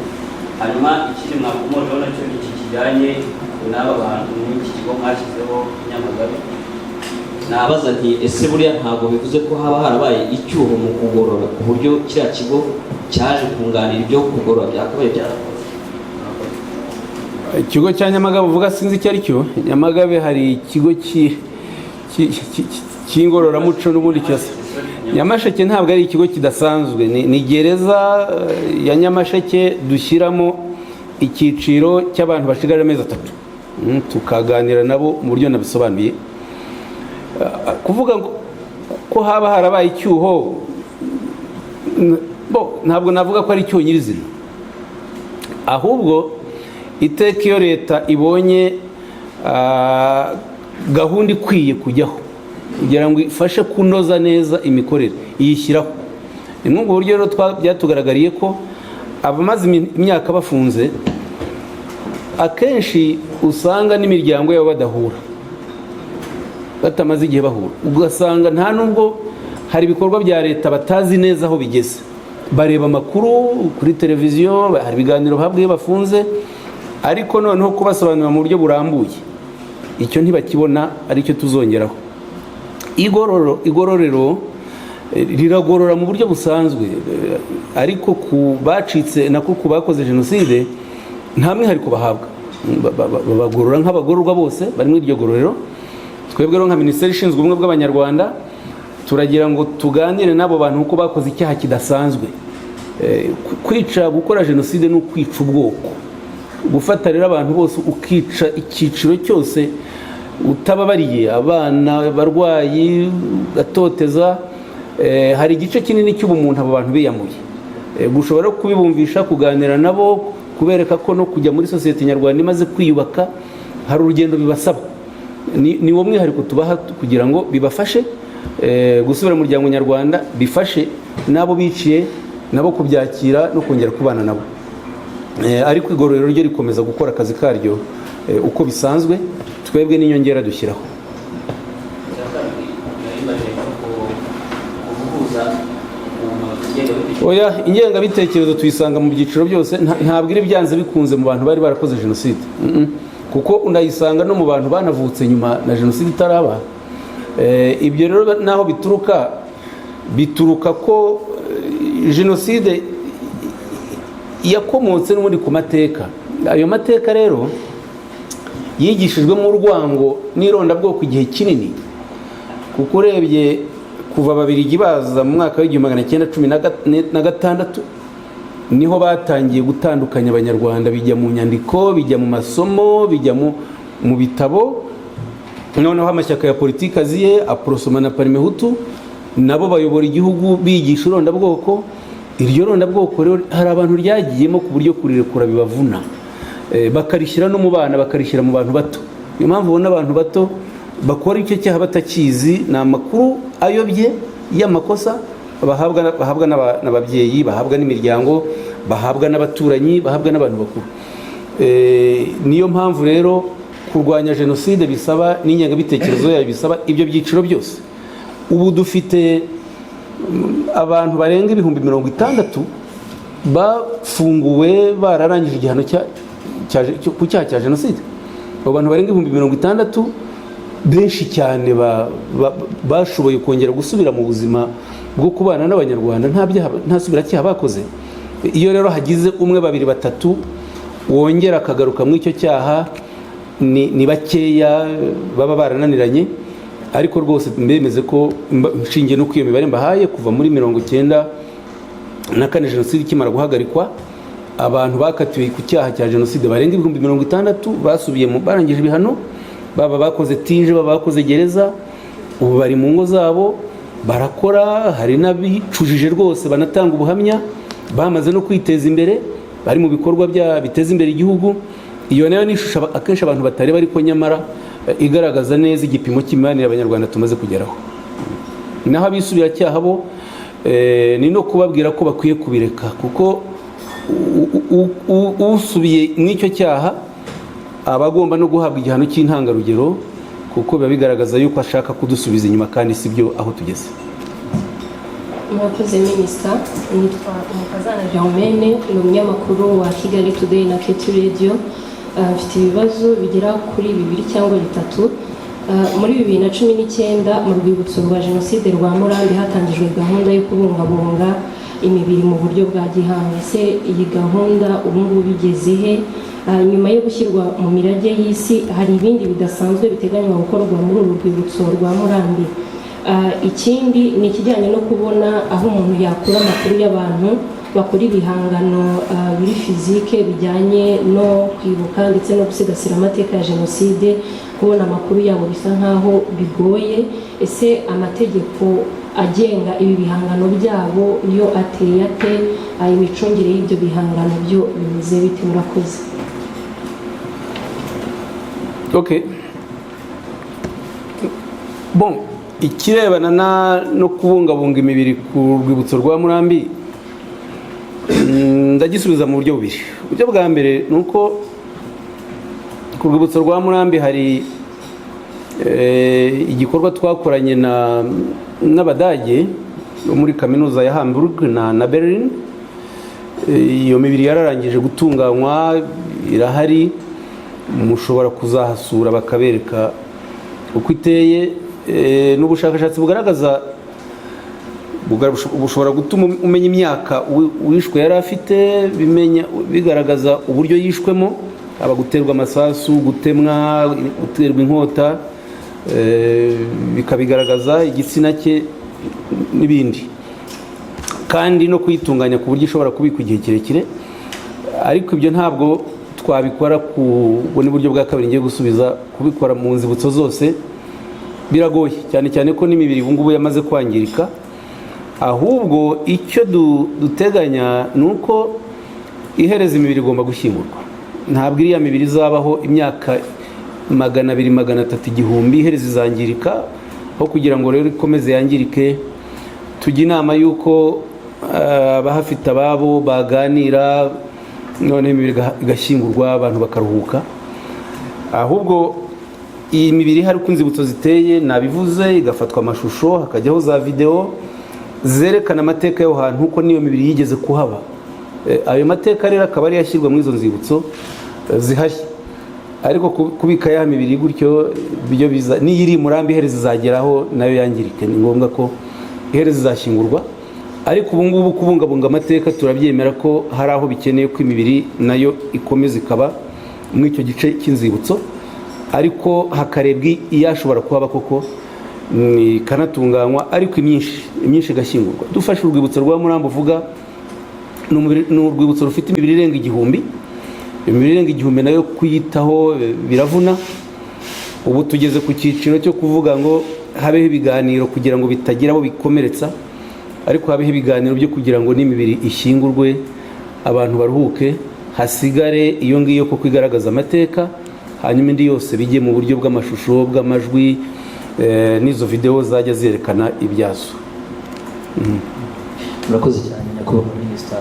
Hanyuma ikindi mwakomojeho nacyo ni iki kijyanye n'aba bantu n'iki kigo mwashyizeho Nyamagabe. Nabaza nti ese buriya ntabwo bivuze ko haba harabaye icyuho mu kugorora ku buryo kiriya kigo cyaje kunganira ibyo kugorora byakabaye byarakoze? Ikigo cya Nyamagabe uvuga sinzi icyo ari cyo. Nyamagabe hari ikigo cy'ingororamuco n'ubundi cyose. Nyamasheke ntabwo ari ikigo kidasanzwe, ni gereza ya Nyamasheke dushyiramo icyiciro cy'abantu bashigaje amezi 3, tukaganira nabo mu buryo nabisobanuye. Kuvuga ko haba harabaye icyuho, ntabwo navuga ko ari icyuho nyirizina, ahubwo iteka iyo leta ibonye gahunda ikwiye kujyaho kugira ngo ifashe kunoza neza imikorere iyishyiraho. Ni muri ubwo buryo rero byatugaragariye ko abamaze imyaka bafunze akenshi usanga n'imiryango yabo badahura, batamaze igihe bahura. Ugasanga nta nubwo hari ibikorwa bya leta batazi neza aho bigeze. Bareba amakuru kuri televiziyo, hari ibiganiro bahabwa iyo bafunze, ariko noneho kubasobanurira mu buryo burambuye icyo ntibakibona, aricyo tuzongeraho. Igororero riragorora mu buryo busanzwe, ariko ku bacitse nako ku bakoze Jenoside nta mwihariko bahabwa. Babagorora nk'abagororwa bose bari muri iryo gororero. twebwe rero nka minisiteri ishinzwe ubumwe bw'abanyarwanda turagira ngo tuganire n'abo bantu uko bakoze icyaha kidasanzwe. Kwica, gukora jenoside ni ukwica ubwoko, gufata rero abantu bose ukica icyiciro cyose utababariye, abana, abarwayi, gatoteza. Hari igice kinini cy'ubumuntu abo bantu biyamuye. Gushobora kubibumvisha, kuganira nabo, kubereka ko no kujya muri sosiyete nyarwanda imaze kwiyubaka hari urugendo bibasaba. Ni wo mwihariko tubaha kugira ngo bibafashe gusubira mu muryango nyarwanda, bifashe nabo biciye nabo kubyakira no kongera kubana nabo. Ariko igororero ryo rikomeza gukora akazi karyo uko bisanzwe, twebwe n'inyongera dushyiraho. Oya, ingengabitekerezo tuyisanga mu byiciro byose, ntabwo iri byanze bikunze mu bantu bari barakoze jenoside, kuko unayisanga no mu bantu banavutse nyuma na jenoside itaraba. Ibyo rero naho bituruka ko jenoside yakomotse n'ubundi ku mateka. Ayo mateka rero yigishijwemo urwango n'irondabwoko igihe kinini, kuko urebye kuva Ababiligi baza mu mwaka w'1916 niho batangiye gutandukanya abanyarwanda, bijya mu nyandiko, bijya mu masomo, bijya mu bitabo. Noneho amashyaka ya politiki aziye, Aprosoma na Parimehutu, nabo bayobora igihugu bigisha irondabwoko. Iryo rondabwoko rero hari abantu ryagiyemo ku buryo kurirekura bibavuna, bakarishyira no mu bana, bakarishyira mu bantu bato. Niyo mpamvu ubona abantu bato bakora icyo cyaha batakizi, ni amakuru ayobye y'amakosa bahabwa n'ababyeyi, bahabwa n'imiryango, bahabwa n'abaturanyi, bahabwa n'abantu bakuru. Niyo mpamvu rero kurwanya jenoside bisaba, n'ingengabitekerezo yayo bisaba ibyo byiciro byose. Ubu dufite abantu barenga 60,000 bafunguwe bararangije igihano ku cyaha cya jenoside. Abo bantu barenga 60,000 benshi cyane bashoboye kongera gusubira mu buzima bwo kubana n'abanyarwanda, nta subiracyaha bakoze. Iyo rero hagize umwe, babiri, batatu wongera akagaruka mu icyo cyaha, ni bakeya baba barananiranye. Ariko rwose mbemeze ko nshingiye no kwiyo mibare mbahaye, kuva muri 1994 jenoside ikimara guhagarikwa, abantu bakatiwe ku cyaha cya jenoside barenga 60,000 basubiye barangije ibihano, baba bakoze tinje, baba bakoze gereza, ubu bari mu ngo zabo barakora. Hari n'abicujije rwose banatanga ubuhamya, bamaze no kwiteza imbere, bari mu bikorwa biteza imbere igihugu. Iyo nayo ni ishusho akenshi abantu batareba, ariko nyamara igaragaza neza igipimo cy'imibanire abanyarwanda tumaze kugeraho. Naho abisubiracyaha bo ni no kubabwira ko bakwiye kubireka, kuko usubiye mw'icyo cyaha aba agomba no guhabwa igihano cy'intangarugero, kuko biba bigaragaza yuko ashaka kudusubiza inyuma, kandi si byo aho tugeze. Murakoze Minisita. Nitwa Umukazana Germaine, ni umunyamakuru wa Kigali Today na Ketu Radio. Mfite ibibazo bigera kuri 2 cyangwa 3. Muri 2019 mu rwibutso rwa jenoside rwa Murambi hatangijwe gahunda yo kubungabunga imibiri mu buryo bwa gihanga. Se iyi gahunda ubu ngubu bigeze he? Nyuma yo gushyirwa mu mirage y'isi, hari ibindi bidasanzwe biteganywa gukorwa muri uru rwibutso rwa Murambi? Ikindi ni ikijyanye no kubona aho umuntu yakura amakuru y'abantu bakora ibihangano biri fizike bijyanye no kwibuka ndetse no gusigasira amateka ya jenoside. Kubona amakuru yabo bisa nkaho bigoye. Ese amategeko agenga ibi bihangano byabo yo ateye ate? Imicungire y'ibyo bihangano byo bimeze bite? Murakoze. Okay. Bon, ikirebana no kubungabunga imibiri ku rwibutso rwa Murambi, ndagisubiza mu buryo bubiri. Uburyo bwa mbere ni uko ku rwibutso rwa Murambi hari igikorwa twakoranye n'Abadage muri kaminuza ya Hamburg na Berlin. Iyo mibiri yararangije gutunganywa, irahari, mushobora kuzahasura bakabereka uko iteye. N'ubushakashatsi bugaragaza bushobora gutuma umenya imyaka uwishwe yari afite, bigaragaza uburyo yishwemo, aba guterwa amasasu, gutemwa, guterwa inkota, bikabigaragaza igitsina cye n'ibindi, kandi no kuyitunganya ku buryo ishobora kubikwa igihe kirekire. Ariko ibyo ntabwo twabikora ku buryo bwa kabiri ngiye gusubiza. Kubikora mu nzibutso zose biragoye, cyane cyane ko n'imibiri ubu ngubu yamaze kwangirika. Ahubwo icyo duteganya ni uko ihereza imibiri igomba gushyingurwa. Ntabwo iriya mibiri izabaho imyaka 200, 300, 1000, ihereza izangirika. Aho kugira ngo rero ikomeze yangirike, tujya inama y'uko abahafite ababo baganira, none imibiri igashyingurwa, abantu bakaruhuka. Ahubwo iyi mibiri hari uko inzibutso ziteye nabivuze, igafatwa amashusho, hakajyaho za video zerekana amateka y'aho hantu, uko niyo mibiri yigeze kuhaba. Ayo mateka rero akaba ari yashyirwa muri izo nzibutso zihari. Ariko kubika ya mibiri gutyo byo biza n'iyiri murambi ihereza izageraho nayo yangirike. Ni ngombwa ko ihereza izashyingurwa. Ariko ubu ngubu kubungabunga amateka turabyemera ko hari aho bikeneye ko imibiri nayo ikomeza ikaba muri icyo gice cy'inzibutso, ariko hakarebwa iyashobora kuhaba koko ikanatunganywa, ariko imyinshi igashyingurwa. Dufashe urwibutso rwa Murambo uvuga, ni urwibutso rufite imibiri irenga 1000. Imibiri irenga 1000 nayo kuyitaho biravuna. Ubu tugeze ku cyiciro cyo kuvuga ngo habeho ibiganiro kugira ngo bitagira abo bikomeretsa, ariko habeho ibiganiro byo kugira ngo n'imibiri ishyingurwe, abantu baruhuke, hasigare iyo ngiyo ko kwigaragaza amateka, hanyuma indi yose bijye mu buryo bw'amashusho, bw'amajwi, n'izo video zajya zerekana ibyazo. Murakoze cyane nyakubahwa minisita.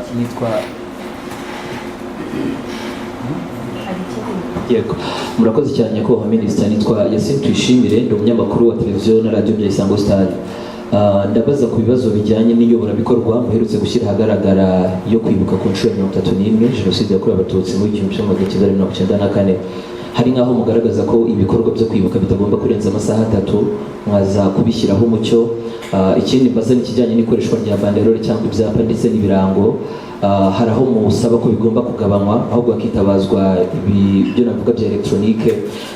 Yego, murakoze cyane nyakubahwa minisita. Nitwa Yasin Tuyishimire, ndi umunyamakuru wa televiziyo na radio bya Isango Star. Ndabaza ku bibazo bijyanye n'iyoborabikorwa muherutse gushyira ahagaragara yo kwibuka ku nshuro ya 31 Jenoside yakorewe Abatutsi mu 1994. Hari nk'aho mugaragaza ko ibikorwa byo kwibuka bitagomba kurenza amasaha 3, mwaza kubishyiraho umucyo. Ikindi mbaza n'ikijyanye n'ikoreshwa rya banderole cyangwa ibyapa ndetse n'ibirango. Hari aho musaba ko bigomba kugabanywa, ahubwo hakitabazwa ibyo navuga bya electronique,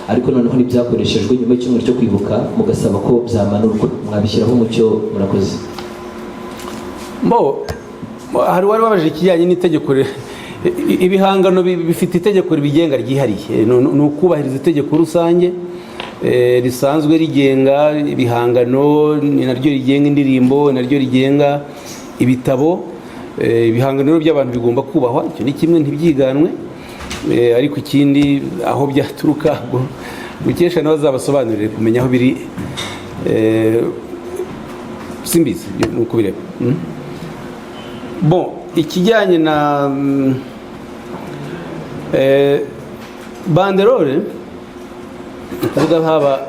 ariko noneho n'ibyakoreshejwe nyuma y'icyumweru cyo kwibuka mugasaba ko byamanurwa. Mwabishyiraho umucyo. Murakoze. Hari wari wabajije ikijyanye n'itegeko. Ibihangano bifite itegeko ribigenga ryihariye, ni ukubahiriza itegeko rusange risanzwe rigenga ibihangano, ni naryo rigenga indirimbo, naryo rigenga ibitabo. Ibihangano by'abantu bigomba kubahwa, icyo ni kimwe, ntibyiganwe. Ariko ikindi aho byaturuka gukesha n'abazabasobanurire kumenya aho biri, simbizi nuko bireba. Ikijyanye na banderole, kuvuga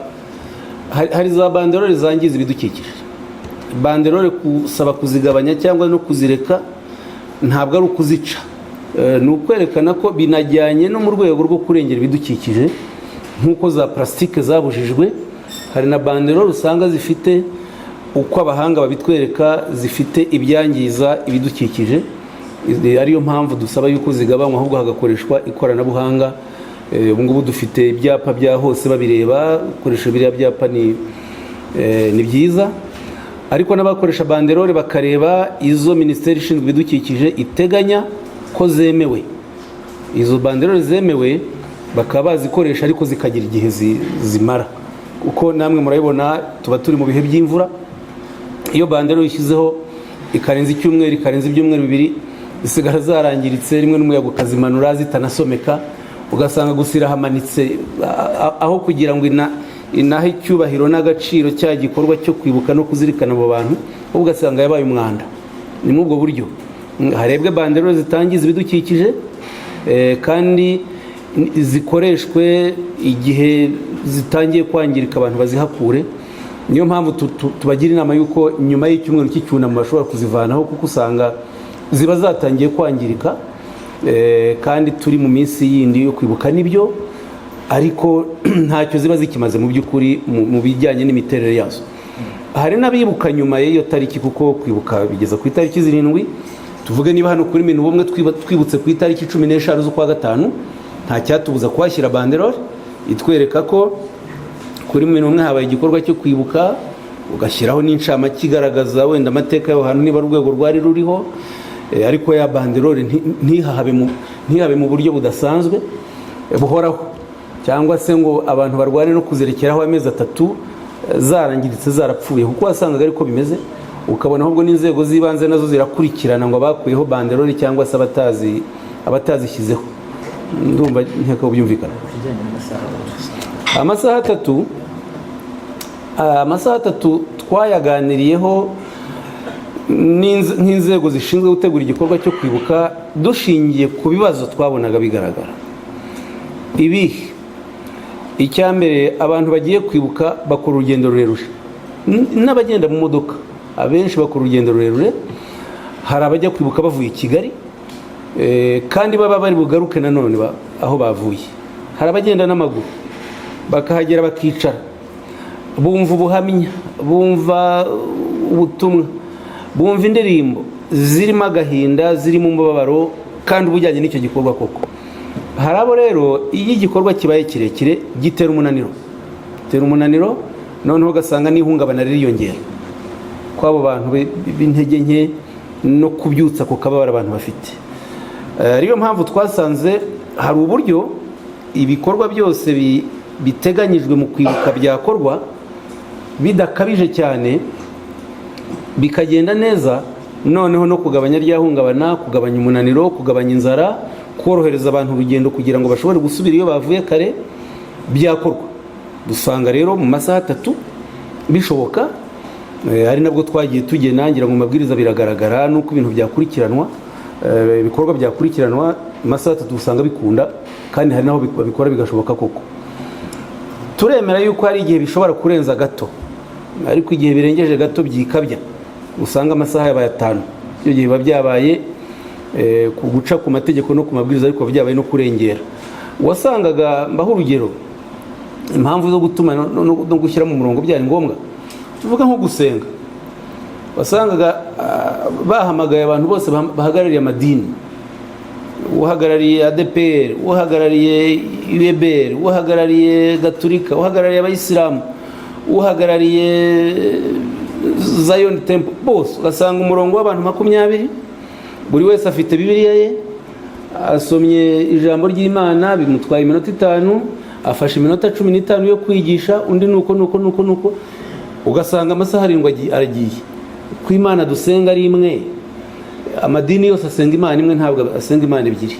hari za banderole zangiza ibidukikije. Banderole kusaba kuzigabanya cyangwa no kuzireka ntabwo ari ukuzica, ni ukwerekana ko binajyanye no mu rwego rwo kurengera ibidukikije, nk'uko za plastique zabujijwe. Hari na banderole usanga zifite uko abahanga babitwereka, zifite ibyangiza ibidukikije. Ariyo mpamvu dusaba yuko zigabanywa, ahubwo hagakoreshwa ikoranabuhanga. Ubu ngubu dufite ibyapa bya hose babireba, gukoresha biriya byapa ni byiza. Ariko n'abakoresha banderole bakareba izo Minisiteri ishinzwe ibidukikije iteganya ko zemewe. Izo banderole zemewe bakaba bazikoresha, ariko zikagira igihe zimara, kuko namwe murabibona tuba turi mu bihe by'imvura. Iyo banderole ishyizeho ikarenza icyumweru, ikarenza ibyumweru 2, zisigara zarangiritse, rimwe n'umuyaga ukazimanura zitanasomeka, ugasanga gusira hamanitse aho kugira ngo inahe icyubahiro n'agaciro cya gikorwa cyo kwibuka no kuzirikana abo bantu, ugasanga yabaye umwanda. Ni muri ubwo buryo harebwe banderole zitangiza ibidukikije, kandi zikoreshwe igihe zitangiye kwangirika, abantu bazihakure. Niyo mpamvu tubagira inama yuko nyuma y'icyumweru cy'icyunamo bashobora kuzivanaho, kuko usanga ziba zatangiye kwangirika, kandi turi mu minsi yindi yo kwibuka nibyo, ariko ntacyo ziba zikimaze mu by'ukuri mu bijyanye n'imiterere yazo. Hari n'abibuka nyuma y'iyo tariki, kuko kwibuka bigeza ku itariki 7. Tuvuge niba hano kuri Minubumwe twibutse ku itariki 15 z'ukwa 5, nta cyatubuza kuhashyira banderole itwereka ko kuri Minumwe habaye igikorwa cyo kwibuka ugashyiraho n'incamake igaragaza wenda amateka y'aho hantu niba urwego rwari ruriho, ariko ya banderole ntihabe mu buryo budasanzwe buhoraho, cyangwa se ngo abantu barwane no kuzerekeraho amezi 3 zarangiritse zarapfuye, kuko wasangaga ariko bimeze, ukabona ahubwo n'inzego z'ibanze nazo zirakurikirana ngo bakuyeho banderole cyangwa se abatazishyizeho. Ndumva nkeka byumvikana. Amasaha 3 twayaganiriyeho nk'inzego zishinzwe gutegura igikorwa cyo kwibuka dushingiye ku bibazo twabonaga bigaragara. Ibi icya mbere, abantu bagiye kwibuka bakora urugendo rurerure, n'abagenda mu modoka abenshi bakora urugendo rurerure. Hari abajya kwibuka bavuye i Kigali kandi baba bari bugaruke nanone aho bavuye. Hari abagenda n'amaguru bakahagera bakicara, bumva ubuhamya, bumva ubutumwa, bumva indirimbo zirimo agahinda, zirimo umubabaro, kandi ubujyanye n'icyo gikorwa koko. Hari abo rero iyo igikorwa kibaye kirekire gitera umunaniro, noneho ugasanga n'ihungabana ririyongera kw'abo bantu b'intege nke no kubyutsa ku kababaro abantu bafite. Ariyo mpamvu twasanze hari uburyo ibikorwa byose biteganyijwe mu kwibuka byakorwa bidakabije cyane, bikagenda neza, noneho no kugabanya ryahungabana, kugabanya umunaniro, kugabanya inzara, korohereza abantu urugendo kugira ngo bashobore gusubira iyo bavuye kare, byakorwa. Dusanga rero mu masaha 3 bishoboka, ari nabwo twagiye tugena, ngira ngo mabwiriza biragaragara nuko ibintu byakurikiranwa, ibikorwa byakurikiranwa masaha 3 usanga bikunda, kandi hari naho babikora bigashoboka koko. Turemera yuko hari igihe bishobora kurenza gato, ariko igihe birengeje gato byikabya usanga amasaha yabaye 5. Iyo gihe biba byabaye guca ku mategeko no ku mabwiriza, ariko byabaye no kurengera. Wasangaga mbaho urugero, impamvu zo gutuma no gushyira mu murongo byari ngombwa, tuvuga nko gusenga. Wasangaga bahamagaye abantu bose bahagarariye amadini, uhagarariye ADPR, uhagarariye UEBR, uhagarariye Gatulika, uhagarariye Abayisilamu, uhagarariye Zion Temple, bose ugasanga umurongo w'abantu 20, buri wese afite Bibiliya ye, asomye ijambo ry'Imana, bimutwaye iminota 5, afashe iminota 15 yo kwigisha, undi nuko ugasanga amasaha 7 aragiye. Ku Imana dusenga ari imwe, amadini yose asenga Imana imwe, ntabwo asenga Imana ebyiri.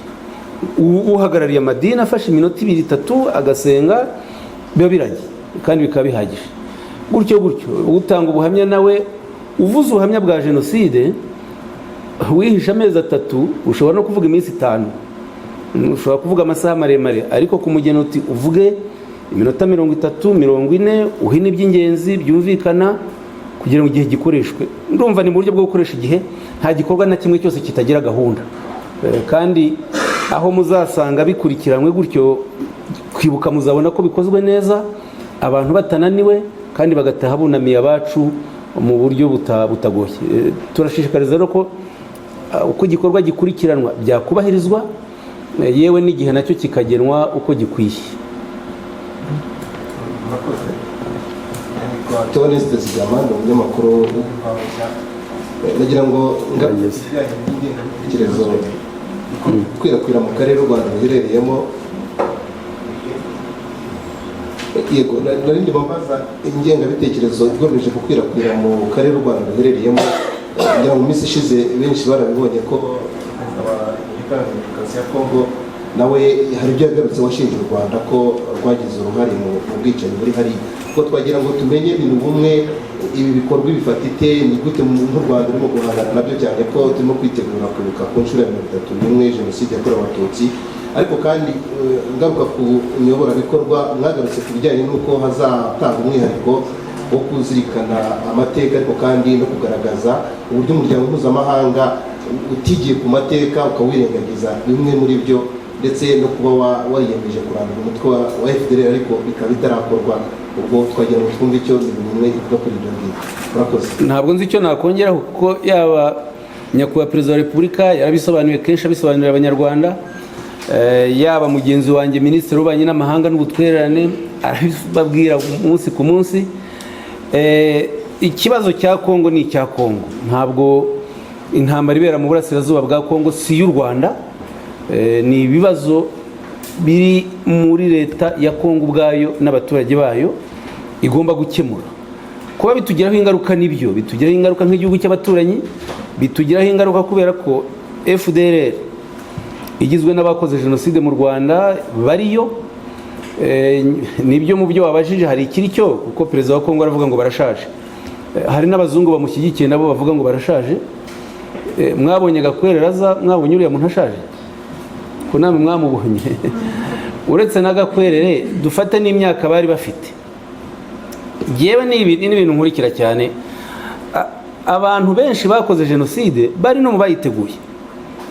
Uhagarariye amadini afashe iminota 2-3 agasenga, biba biragiye kandi bikaba bihagije. Gutyo utanga ubuhamya nawe uvuze ubuhamya bwa jenoside, wihisha amezi 3, ushobora no kuvuga iminsi 5, ushobora kuvuga amasaha maremare, ariko ku mugeni uti uvuge iminota 30, 40, uhine iby'ingenzi byumvikana kugira ngo igihe gikoreshwe. Ndumva ni mu buryo bwo gukoresha igihe, nta gikorwa na kimwe cyose kitagira gahunda. Kandi aho muzasanga bikurikiranwe gutyo, kwibuka muzabona ko bikozwe neza, abantu batananiwe, kandi bagataha bunamiye abacu mu buryo butagoye. Turashishikariza rero ko uko igikorwa gikurikiranwa byakubahirizwa, yewe n'igihe nacyo kikagenwa uko gikwiye. Tony Zigama ni umunyamakuru, nagira ngo ingengabitekerezo ikwirakwira mu karere u Rwanda ruherereyemo. Yego, narindi bambaza ingengabitekerezo igomeje gukwirakwira mu karere u Rwanda ruherereyemo. Ngira ngo mu minsi ishize benshi barabibonye ko Demokarasi ya Kongo nawe hari ibyo yagarutse washinja u Rwanda ko rwagize uruhare mu bwicanyi buri hari. Ko twagira ngo tumenye ibintu bumwe, ibi bikorwa bifatite ni gute mu Rwanda urimo guhangana nabyo, cyane ko turimo kwitegura kwibuka ku nshuro ya 31 jenoside yakorewe Abatutsi. Ariko kandi ngaruka ku miyoborabikorwa, mwagarutse ku bijyanye n'uko hazatanga umwihariko wo kuzirikana amateka, ariko kandi no kugaragaza uburyo umuryango mpuzamahanga utigiye ku mateka ukawirengagiza bimwe muri byo, ndetse no kuba wariyemeje kurandura umutwe wa FDLR ariko bikaba bitarakorwa. Ubwo twagira ngo twumve icyo bimwe ivuga kuri ibyo ngibyo. Murakoze. Ntabwo nzi icyo nakongeraho, kuko yaba nyakubahwa Perezida wa Repubulika yarabisobanuye kenshi, abisobanurira Abanyarwanda, yaba mugenzi wanjye Minisitiri w'Ububanyi n'Amahanga n'Ubutwererane arabibabwira umunsi ku munsi. Ikibazo cya Kongo ni icya Kongo, ntabwo intambara ibera mu burasirazuba bwa Kongo si y'u Rwanda, ni ibibazo biri muri leta ya Kongo ubwayo n'abaturage bayo igomba gukemura. Kuba bitugiraho ingaruka nibyo, bitugiraho ingaruka nk'igihugu cy'abaturanyi, bitugiraho ingaruka kubera ko FDLR igizwe n'abakoze jenoside mu Rwanda bariyo. Nibyo mu byo wabajije hari ikiri cyo, kuko perezida wa Kongo aravuga ngo barashaje, hari n'abazungu bamushyigikiye nabo bavuga ngo barashaje. Mwabonye Gakwereraza, mwabonye uriya muntu ashaje ko namwe mwamubonye? Uretse na Gakwerere dufate n'imyaka bari bafite. Yewe ni ibintu nkurikira cyane, abantu benshi bakoze jenoside bari no mu bayiteguye,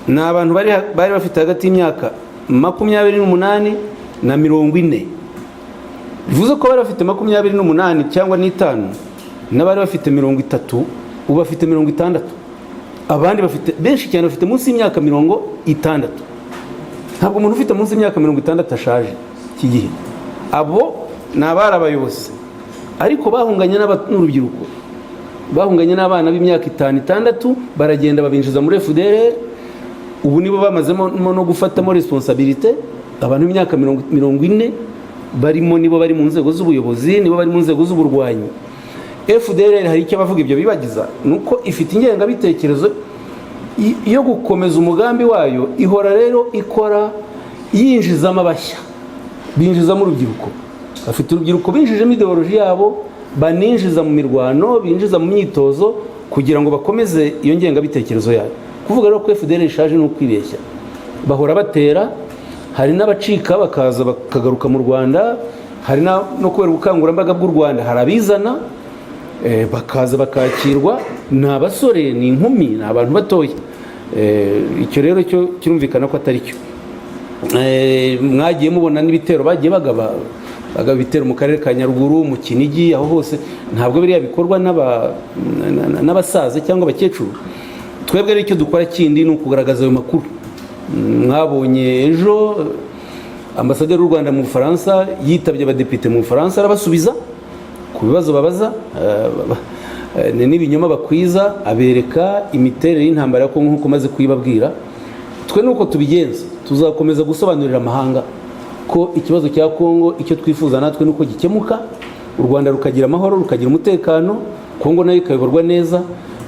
ni abantu bari bafite hagati y'imyaka 28 na 40. Bivuze ko bari bafite 28 cyangwa n'5, n'abari bafite 30, ubu bafite 60. Abandi bafite benshi cyane bafite munsi y'imyaka 60. Ntabwo umuntu ufite munsi y'imyaka 60 ashaje iki gihe. Abo ni abari abayobozi, ariko bahunganye n'urubyiruko, bahunganye n'abana b'imyaka 5-6, baragenda babinjiza muri FDLR. Ubu nibo bamazemo no gufatamo responsabilité. Abantu b'imyaka 40 barimo, nibo bari mu nzego z'ubuyobozi, nibo bari mu nzego z'uburwanyi. FDLR hari icyo bavuga ibyo bibagiza, nuko ifite ingengabitekerezo yo gukomeza umugambi wayo, ihora rero ikora yinjizamo abashya, binjizamo urubyiruko. Bafite urubyiruko binjijemo ideoloji yabo, baninjiza mu mirwano, binjiza mu myitozo kugira ngo bakomeze iyo ngengabitekerezo yayo. Kuvuga rero ko FDLR ishaje no kwibeshya. Bahora batera, hari n'abacika bakaza bakagaruka mu Rwanda, hari no kubera ubukangurambaga bw'u Rwanda, hari abizana bakaza bakakirwa, ni abasore, ni inkumi, ni abantu batoya. Icyo rero cyo kirumvikana ko atari cyo. Mwagiye mubona n'ibitero bagiye bagaba ibitero mu karere ka Nyaruguru, mu Kinigi, aho hose. Ntabwo biriya bikorwa n'abasaza cyangwa abakecuru. Twebwe rero icyo dukora kindi ni ukugaragaza ayo makuru. Mwabonye ejo ambasaderi w'u Rwanda mu Bufaransa yitabye abadepite mu Bufaransa, arabasubiza ku bibazo babaza, n'ibinyoma bakwiza, abereka imiterere y'intambara ya Kongo nk'uko maze kuyibabwira. Twe nuko tubigenza, tuzakomeza gusobanurira amahanga ko ikibazo cya Kongo icyo twifuza natwe nuko gikemuka, u Rwanda rukagira amahoro, rukagira umutekano, Kongo nayo ikayoborwa neza,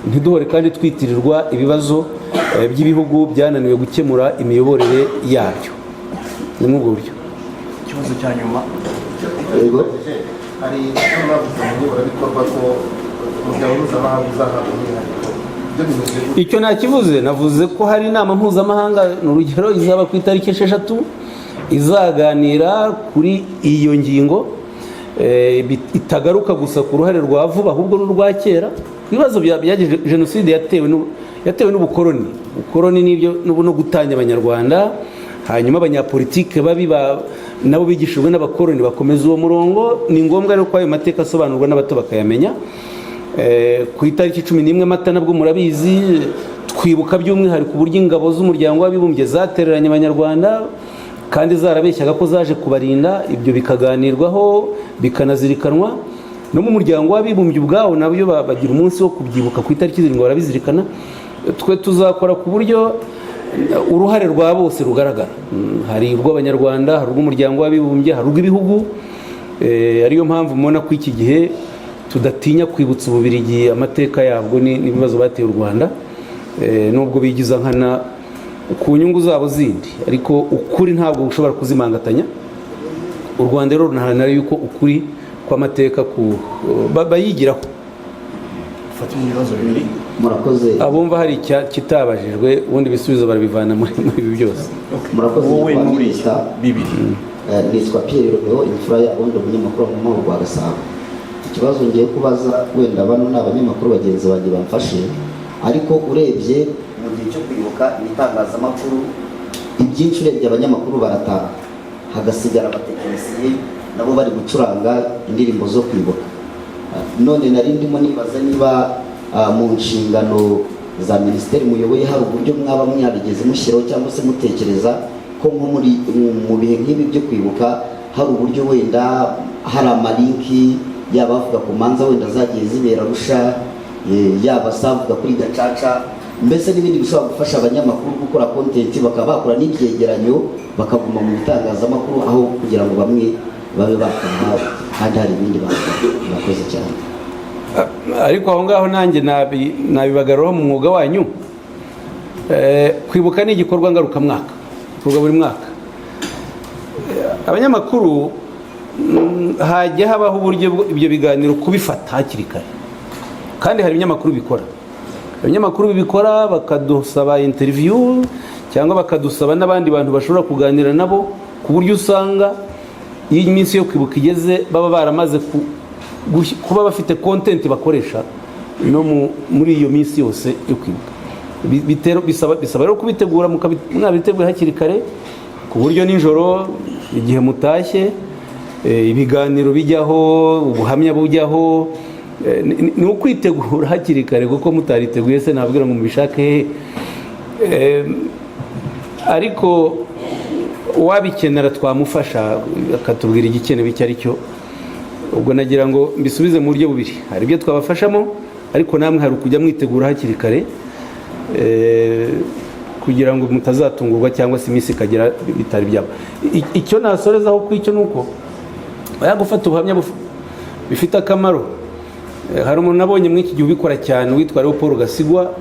ntiduhore kandi twitirirwa ibibazo by'ibihugu byananiwe gukemura imiyoborere yabyo. Ni mu buryo. Ikibazo cya nyuma, yego, hari n'abavuze ngo barabikorwa ko umuryango mpuzamahanga uzahabwa umwihariko. Icyo nakivuze, navuze ko hari inama mpuzamahanga, n'urugero izaba ku itariki 6 izaganira kuri iyo ngingo, itagaruka gusa ku ruhare rwa vuba ahubwo n'urwa kera. Ibibazo bya jenoside yatewe n'ubukoroni. Ubukoroni nibyo no gutanya abanyarwanda, hanyuma abanyapolitike babi nabo bigishijwe n'abakoroni bakomeza uwo murongo. Ni ngombwa rero ko ayo mateka asobanurwa n'abato bakayamenya. Ku itariki 11 Mata nabwo murabizi, twibuka by'umwihariko uburyo ingabo z'umuryango w'abibumbye zatereranye abanyarwanda kandi zarabeshyaga ko zaje kubarinda. Ibyo bikaganirwaho, bikanazirikanwa. No mu muryango w'abibumbye ubwawo nabyo bagira umunsi wo kubyibuka ku itariki 7 barabizirikana. Twe tuzakora ku buryo uruhare rwa bose rugaragara. Hari urw'abanyarwanda, hari urw'umuryango w'abibumbye, hari urw'ibihugu. Ariyo mpamvu mubona ko iki gihe tudatinya kwibutsa Ububirigi amateka yabwo n'ibibazo bateye u Rwanda, nubwo bigiza nkana ku nyungu zabo zindi, ariko ukuri ntabwo ushobora kuzimangatanya. U Rwanda rero runaharanira yuko ukuri kw'amateka bayigiraho. Murakoze. Abumva hari kitabajijwe, ubundi bisubizo barabivana muri ibi byose. Murakoze. Wowe muri bibiri. Nitwa Pierre Romeo, imfura ya Ondo, umunyamakuru mu rwa Gasabo. Ikibazo ngiye kubaza, wenda bano n'abanyamakuru bagenzi banjye bamfashe, ariko urebye mu gihe cyo kwibuka ibitangazamakuru ibyinshi, urebye abanyamakuru barataha, hagasigara abatekinisiye nabo bari gucuranga indirimbo zo kwibuka. None nari ndimo nibaza niba mu nshingano za minisiteri muyoboye hari uburyo mwaba mwarigeze mushyiraho cyangwa se mutekereza ko nko mu bihe nk'ibi byo kwibuka hari uburyo wenda hari amalinki yaba avuga ku manza wenda zagiye zibera Arusha, yaba avuga kuri Gacaca, mbese n'ibindi bishobora gufasha abanyamakuru gukora content, bakaba bakora n'ibyegeranyo bakaguma mu bitangazamakuru aho kugira ngo bamwe babe bakora kandi hari ibindi bakoze cyane. Ariko aho ngaho nanjye nabibagaruraho mu mwuga wanyu. Kwibuka ni igikorwa ngarukamwaka, bikorwa buri mwaka. Abanyamakuru hajya habaho uburyo ibyo biganiro kubifata hakiri kare, kandi hari ibinyamakuru bikora. Abanyamakuru bibikora bakadusaba interview cyangwa bakadusaba n'abandi bantu bashobora kuganira nabo, ku buryo usanga iyo iminsi yo kwibuka igeze baba baramaze kuba bafite content bakoresha no muri iyo minsi yose yo kwibuka. Bisaba rero kubitegura, mwabiteguye hakiri kare, ku buryo nijoro igihe mutashye ibiganiro bijyaho, ubuhamya bujyaho, ni ukwitegura hakiri kare, kuko mutariteguye se nabwira ngo mubishake. Ariko uwabikenera twamufasha akatubwira igikenewe icyo ari cyo. Ubwo nagira ngo mbisubize mu buryo bubiri, hari ibyo twabafashamo, ariko namwe hari ukujya mwitegura hakiri kare kugira ngo mutazatungurwa cyangwa se iminsi ikagera bitari byabo. Icyo nasorezaho ku icyo nuko gufata ubuhamya bifite akamaro. Hari umuntu nabonye muri iki gihe ubikora cyane witwa Paul Gasigwa,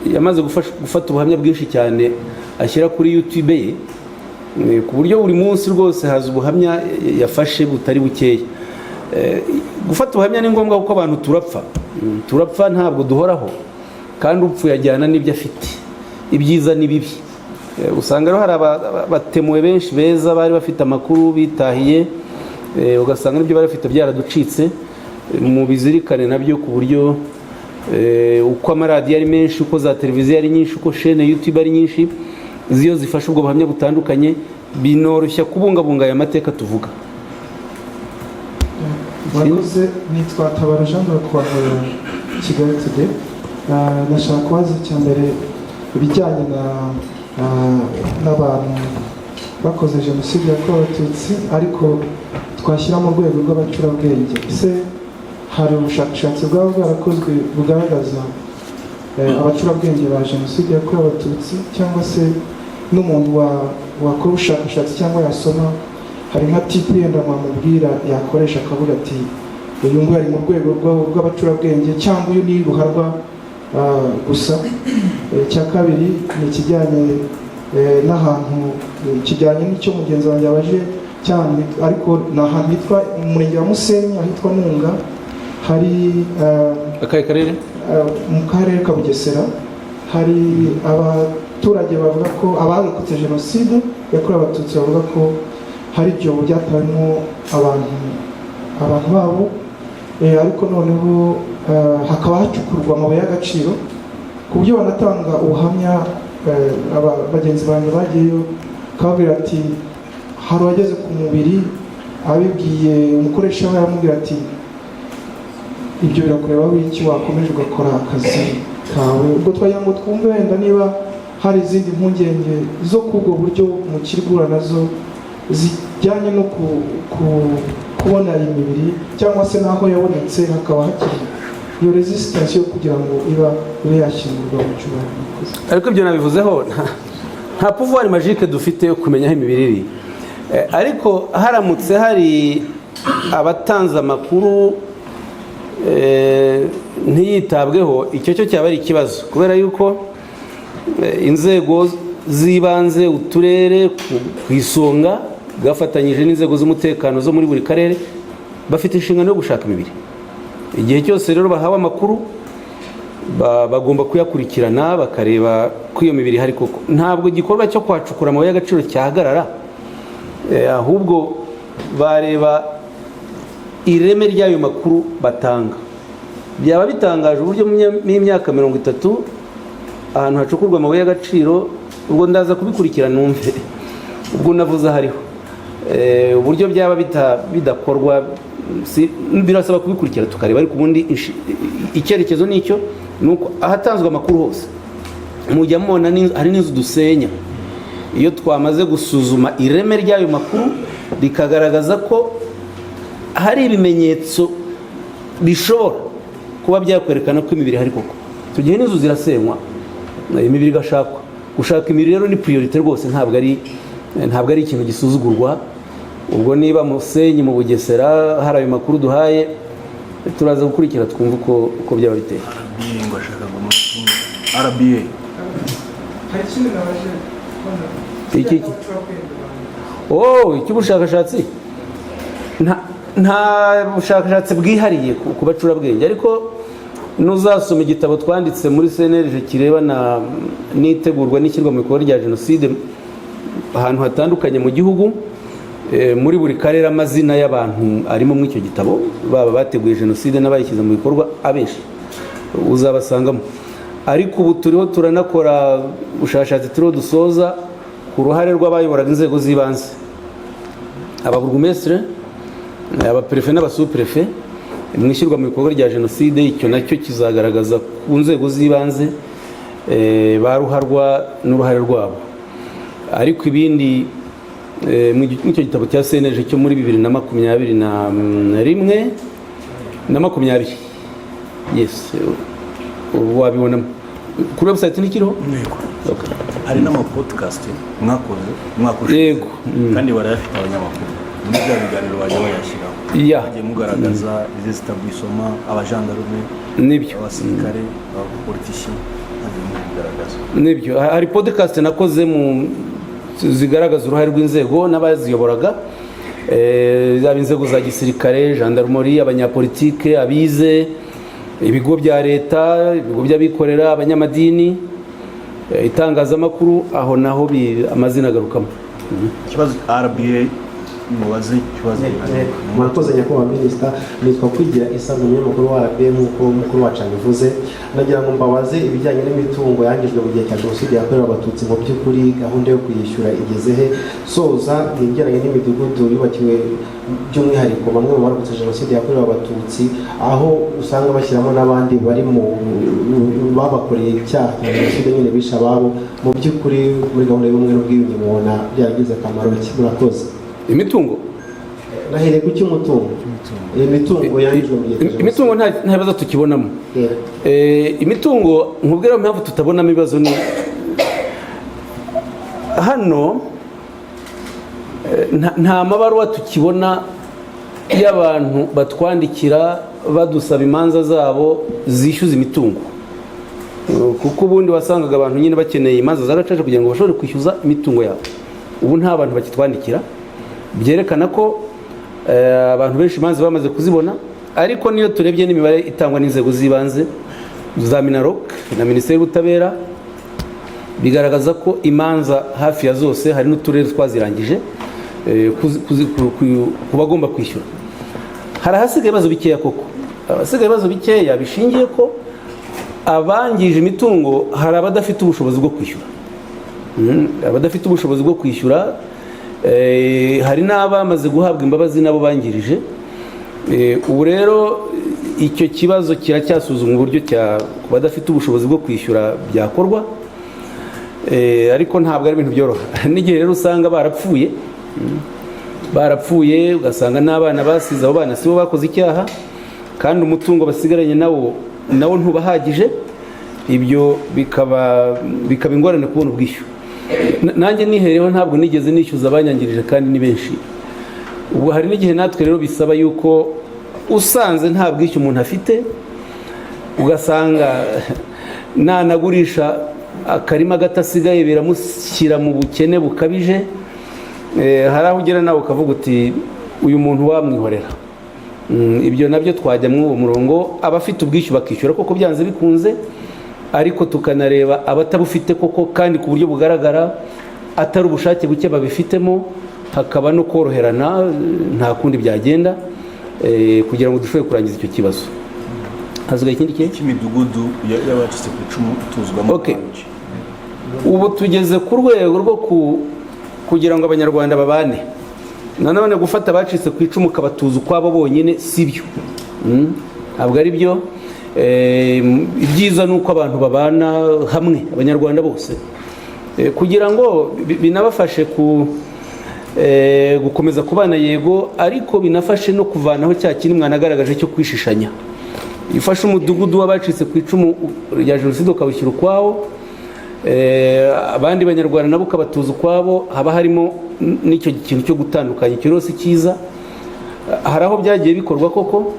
yamaze gufata ubuhamya bwinshi cyane ashyira kuri YouTube ye, ku buryo buri munsi rwose haza ubuhamya yafashe butari bukeya. Gufata ubuhamya ni ngombwa kuko abantu turapfa ntabwo duhoraho, kandi upfuye ajyana n'ibyo afite, ibyiza n'ibibi. Usanga rero hari abatemuwe benshi beza bari bafite amakuru bitahiye, ugasanga n'ibyo bari bafite byaraducitse. Mu bizirikane nabyo, ku buryo uko amaradiyo ari menshi, uko za televiziyo ari nyinshi, uko chaîne YouTube ari nyinshi, ziyo zifasha ubwo buhamya butandukanye, binoroshya kubungabunga aya mateka tuvuga. Mwakoze, nitwa Tabara Jean de Kigali Today. Nashaka kubaza icya mbere ibijyanye n'abantu bakoze jenoside yakorewe Abatutsi ariko twashyira mu rwego rw'abacurabwenge. Ese hari ubushakashatsi bwaba bwarakozwe bugaragaza abacurabwenge ba jenoside yakorewe Abatutsi, cyangwa se n'umuntu wakora ubushakashatsi cyangwa yasoma, hari nka tipu yenda mwamubwira yakoresha akavuga ati uyu nguyu ari mu rwego rw'abacurabwenge, cyangwa uyu ni ruharwa gusa. Icya kabiri ni ikijyanye n'ahantu kijyanye n'icyo mugenzi wanjye abaje cyane, ariko ni ahantu hitwa mu murenge wa Musenyi, ahitwa Ntunga, hari mu karere ka Bugesera. Hari abaturage bavuga ko abarokotse jenoside yakorewe Abatutsi bavuga ko hari ibyobo byatawemo abantu babo, ariko noneho hakaba hacukurwa amabuye y'agaciro, ku buryo banatanga ubuhamya. Bagenzi banjye bagiyeyo kababwira ati hari uwageze ku mubiri abibwiye umukoresha we, aramubwira ati ibyo birakureba w'iki, wakomeje ugakora akazi kawe. Ubwo twagira ngo twumve wenda niba hari izindi mpungenge zo kubwo buryo mukirigura nazo zijyanye no kubona imibiri, cyangwa se n'aho yabonetse hakaba hakiri iyo resistance yo kugira ngo ibe yashyingurwa mu cyubahiro. Ariko ibyo nabivuzeho, nta pouvoir magique dufite yo kumenya aho imibiri iri, ariko haramutse hari abatanze amakuru ntiyitabweho, icyo cyo cyaba ari ikibazo, kubera yuko inzego z'ibanze, uturere ku isonga bwafatanyije n'inzego z'umutekano zo muri buri karere bafite inshingano yo gushaka imibiri. Igihe cyose rero bahawe amakuru bagomba kuyakurikirana bakareba ko iyo mibiri hari koko. Ntabwo igikorwa cyo kwacukura amabuye y'agaciro cyahagarara, ahubwo bareba ireme ry'ayo makuru batanga. Byaba bitangaje uburyo mu myaka 30 ahantu hacukurwa amabuye y'agaciro, ubwo ndaza kubikurikirana numve, ubwo navuze hariho uburyo byaba bidakorwa, birasaba kubikurikira tukareba. Ariko ubundi icyerekezo nicyo, nuko ahatanzwe amakuru hose mujya mubona hari n'inzu dusenya. Iyo twamaze gusuzuma ireme ry'ayo makuru rikagaragaza ko hari ibimenyetso bishobora kuba byakwerekana ko imibiri hari koko. Tugiye n'inzu zirasenywa, imibiri igashakwa. Gushaka imibiri rero ni priorite rwose, ntabwo ari ikintu gisuzugurwa. Ubwo niba Musenyi mu Bugesera hari ayo makuru duhaye, turaza gukurikira twumva uko byaba biteye. RBA iki icy'ubushakashatsi nta bushakashatsi bwihariye ku bacurabwenge, ariko nuzasoma igitabo twanditse muri CNLG kirebana n'itegurwa n'ishyirwa mu bikorwa rya jenoside ahantu hatandukanye mu gihugu, muri buri karere amazina y'abantu arimo muri icyo gitabo, baba bateguye jenoside n'abayishyize mu bikorwa abenshi uzabasangamo. Ariko ubu turiho turanakora ubushakashatsi turiho dusoza ku ruhare rw'abayoboraga inzego z'ibanze, ababurugumestre, abaprefe n'abasuprefe mu ishyirwa mu bikorwa rya jenoside. Icyo nacyo kizagaragaza ku nzego z'ibanze ba ruharwa n'uruhare rwabo. Ariko ibindi icyo gitabo cya CNLG cyo muri 2021 na 20, yes, wabibonamo kuri website nikiriho. Hari n'amapodcast mwakoze yego, kandi barayafite abanyamakuru muri bya biganiro bajya bayashyiraho, bagiye mugaragaza izi zitabwisoma, abajandarume nibyo, abasirikare, abapolitiki, nibyo. Hari podcast nakoze zigaragaza uruhare rw'inzego n'abaziyoboraga, zaba inzego za gisirikare, gendarmerie, abanyapolitike, abize, ibigo bya leta, ibigo by'abikorera, abanyamadini, itangazamakuru, aho naho amazina agarukamo. Ikibazo RBA mubaze ikibazo. Murakoze nyakubahwa minisita, nitwa Kwigira Isa, umunyamakuru wa RBA nk'uko mukuru wacu abivuze. Nagira ngo mbabaze ibijyanye n'imitungo yangijwe mu gihe cya jenoside yakorewe abatutsi, mu by'ukuri gahunda yo kuyishyura igeze he? Soza ni ibijyanye n'imidugudu yubakiwe by'umwihariko bamwe mu barokotse jenoside yakorewe abatutsi, aho usanga bashyiramo n'abandi bari babakoreye icyaha cya jenoside nyine bishe ababo. Mu by'ukuri muri gahunda y'ubumwe n'ubwiyunge mubona byaragize akamaro ki? Murakoze. Imitungo nahereye ku cy'umutungo, imitungo yangijwe mu gihe cya jenoside. Imitungo nta bibazo tukibonamo. Imitungo nkubwira impamvu tutabonamo ibibazo ni hano nta mabaruwa tukibona y'abantu batwandikira badusaba imanza zabo zishyuza imitungo, kuko ubundi wasangaga abantu nyine bakeneye imanza z'agacaca kugira ngo bashobore kwishyuza imitungo yabo. Ubu nta bantu bakitwandikira, byerekana ko abantu benshi imanza bamaze kuzibona. Ariko niyo turebye n'imibare itangwa n'inzego z'ibanze za Minarok na Minisiteri y'Ubutabera, bigaragaza ko imanza hafi ya zose, hari n'uturere twazirangije ku bagomba kwishyura. Hari ahasigaye ibibazo bikeya koko, abasigaye ibibazo bikeya bishingiye ko abangije imitungo hari abadafite ubushobozi bwo kwishyura, abadafite ubushobozi bwo kwishyura. Hari n'abamaze guhabwa imbabazi nabo bangirije. Ubu rero icyo kibazo kiracyasuzumwa uburyo ku badafite ubushobozi bwo kwishyura byakorwa, ariko ntabwo ari ibintu byoroha. N'igihe rero usanga barapfuye ugasanga n'abana basize, abo bana sibo bakoze icyaha, kandi umutungo basigaranye nawo ntubahagije, ibyo bikaba ingorane kubona ubwishyu. Nanjye nihereho ntabwo nigeze nishyuza abanyangirije, kandi ni benshi. Ubwo hari n'igihe natwe rero bisaba yuko usanze nta bwishyu umuntu afite, ugasanga nanagurisha akarima gatasigaye biramushyira mu bukene bukabije. Hari aho ugera nawe ukavuga uti uyu muntu wamwihorera. Ibyo nabyo twajya muri uwo murongo, abafite ubwishyu bakishyura koko byanze bikunze, ariko tukanareba abatabufite koko kandi ku buryo bugaragara, atari ubushake buke babifitemo, hakaba no koroherana, nta kundi byagenda, kugira ngo dushobore kurangiza icyo kibazo. Hasigaye ikindi kihe cy'imidugudu y'abacitse ku icumu tuzwamo. Ubu tugeze ku rwego rwo kugira ngo abanyarwanda babane. Nanone gufata abacitse ku icumu ukabatuza ukwabo bonyine sibyo, ntabwo ari byo. Ibyiza ni uko abantu babana hamwe, abanyarwanda bose, kugira ngo binabafashe gukomeza kubana yego, ariko binafashe no kuvanaho cya kintu mwanagaragaje cyo kwishishanya. Ifashe umudugudu w'abacitse ku icumu rya jenoside ukawushyira ukwawo, abandi banyarwanda nabo ukabatuza ukwabo, haba harimo n'icyo kintu cyo gutandukanya. Icyo rwose cyiza, hari aho byagiye bikorwa koko.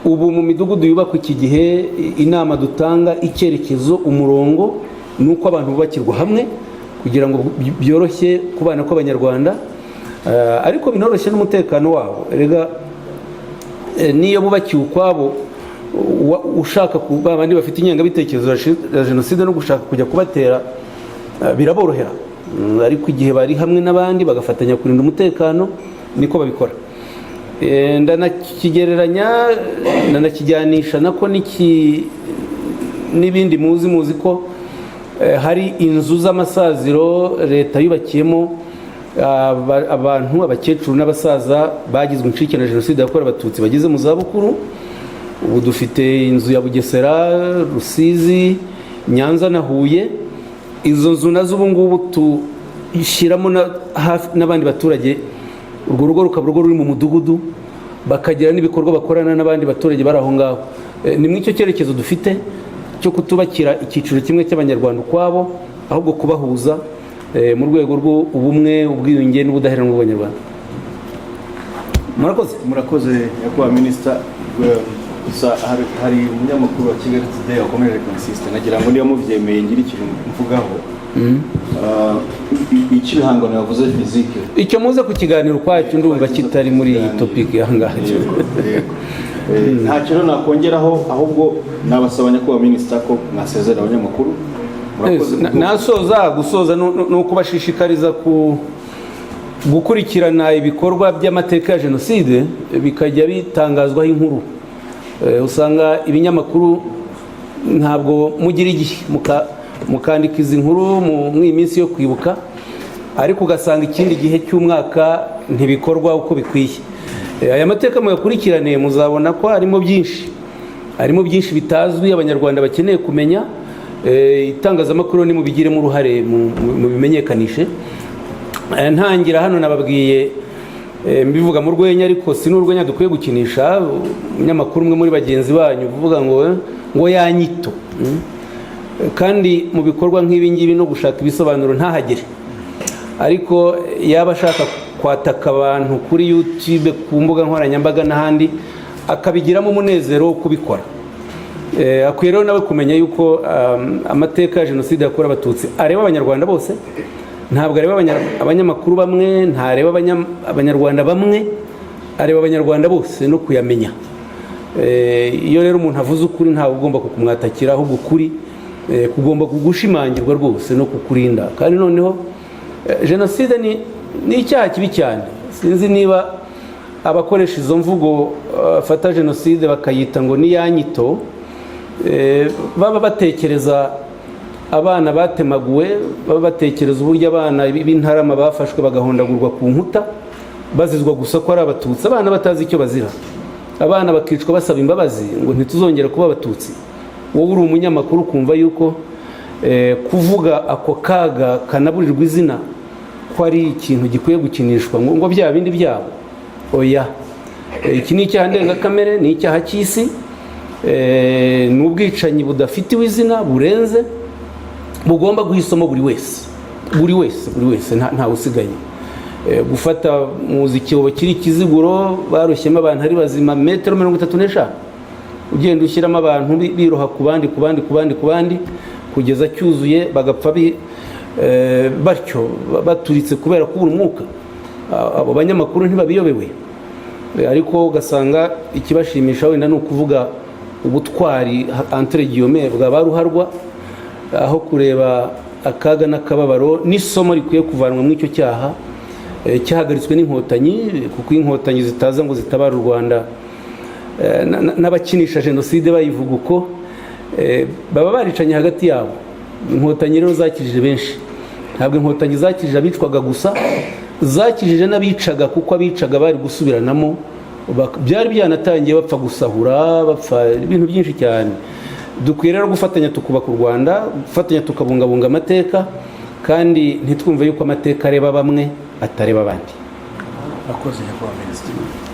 Ubu mu midugudu yubakwa iki gihe, inama dutanga, icyerekezo, umurongo ni uko abantu bubakirwa hamwe kugira ngo byoroshye kubana kw'abanyarwanda, ariko binoroshye n'umutekano wabo. Erega niyo bubakiwe ukwabo, ushaka kuba abandi bafite ingengabitekerezo ya jenoside no gushaka kujya kubatera biraborohera, ariko igihe bari hamwe n'abandi bagafatanya kurinda umutekano niko babikora. Ndanakigereranya, ndanakijyanisha nako n'ibindi muzi ko hari inzu z'amasaziro leta yubakiyemo abantu, abakecuru n'abasaza bagizwe incike na jenoside yakorewe abatutsi bageze mu zabukuru. Ubu dufite inzu ya Bugesera, Rusizi, Nyanza na Huye. Izo nzu nazo ubu ngubu tushyiramo n'abandi baturage, urwo rugo rukaba urugo ruri mu mudugudu, bakagira n'ibikorwa bakorana n'abandi baturage bari aho ngaho. Ni muri icyo cyerekezo dufite cyo kutubakira icyiciro kimwe cy'abanyarwanda ukwabo, ahubwo kubahuza mu rwego rw'ubumwe, ubwiyunge n'ubudaheranwa bw'abanyarwanda. Murakoze nyakubahwa minisita. Gusa hari umunyamakuru wa Kigali Today wakomeje consiste, nagira ngo niyo muvyemeye ngira ikintu mvugaho. Ikibihangano yavuze physique, icyo muze ku kiganiro kwacyo ndumva kitari muri iyi topic ahangaha. Nta kintu nakongeraho, ahubwo nabasaba nyakubahwa minisita ko mwasezera abanyamakuru. Gusoza ni ukubashishikariza gukurikirana ibikorwa by'amateka ya jenoside, bikajya bitangazwaho inkuru. Usanga ibinyamakuru ntabwo mugira igihe mukandika izi nkuru mu minsi yo kwibuka, ariko ugasanga ikindi gihe cy'umwaka ntibikorwa uko bikwiye. Aya mateka muyakurikirane, muzabona ko harimo byinshi bitazwi abanyarwanda bakeneye kumenya. Itangazamakuru ni mubigiremo uruhare mu bimenyekanishe. Ntangira hano nababwiye mbivuga mu rwenya, ariko si n'urwenya dukwiye gukinisha. Umunyamakuru umwe muri bagenzi banyu uvuga ngo yanyito, kandi mu bikorwa nk'ibi ngibi no gushaka ibisobanuro ntahagere, ariko yaba ashaka kwataka abantu kuri YouTube, ku mbuga nkoranyambaga n'ahandi, akabigiramo umunezero wo kubikora. Akwiye rero nawe kumenya yuko amateka ya jenoside yakorewe abatutsi areba abanyarwanda bose, ntabwo areba abanyamakuru bamwe, ntareba abanyarwanda bamwe, areba abanyarwanda bose no kuyamenya. Iyo rero umuntu avuze ukuri ntawe ugomba kukumwatakira, ahubwo ukuri kugomba kugushimangirwa rwose no kukurinda. Kandi noneho jenoside ni icyaha kibi cyane. Sinzi niba abakoresha izo mvugo fata jenoside bakayita ngo ni yanyito, baba batekereza abana batemaguwe, baba batekereza uburyo abana b'intarama bafashwe bagahondagurwa ku nkuta bazizwa gusa ko ari abatutsi, abana batazi icyo bazira, abana bakicwa basaba imbabazi ngo ntituzongera kuba abatutsi. Wowe uri umunyamakuru ukumva yuko kuvuga ako kaga kanaburirwa izina ko ari ikintu gikwiye gukinishwa ngo bya bindi byabo. Oya, iki ni icyaha ndengakamere, ni icyaha cy'isi, ni ubwicanyi budafitiwe izina, burenze, bugomba guhisamo buri wese ntawe usigaye. Gufata muzi icyobo kiri ikiziguro barushyemo abantu ari bazima metero 35, ugenda ushyiramo abantu biroha ku bandi kugeza cyuzuye bagapfa batyo baturitse kubera kubura umwuka. Abo banyamakuru ntibabiyobewe, ariko ugasanga ikibashimisha wenda ni ukuvuga ubutwari entre guillemets bwa baruharwa, aho kureba akaga n'akababaro n'isomo rikwiye kuvanwa muri icyo cyaha cyahagaritswe n'inkotanyi, kuko inkotanyi zitaza ngo zitabara u Rwanda n'abakinisha jenoside bayivuga uko baba baricanye hagati yabo. Inkotanyi rero zakijije benshi, ntabwo inkotanyi zakijije abicwaga gusa, zakijije n'abicaga, kuko abicaga bari gusubiranamo, byari byanatangiye bapfa gusahura, bapfa ibintu byinshi cyane. Dukwiye rero gufatanya tukubaka u Rwanda, gufatanya tukabungabunga amateka, kandi ntitwumve yuko amateka areba bamwe atareba abandi. akoze nyakubahwa minisitiri.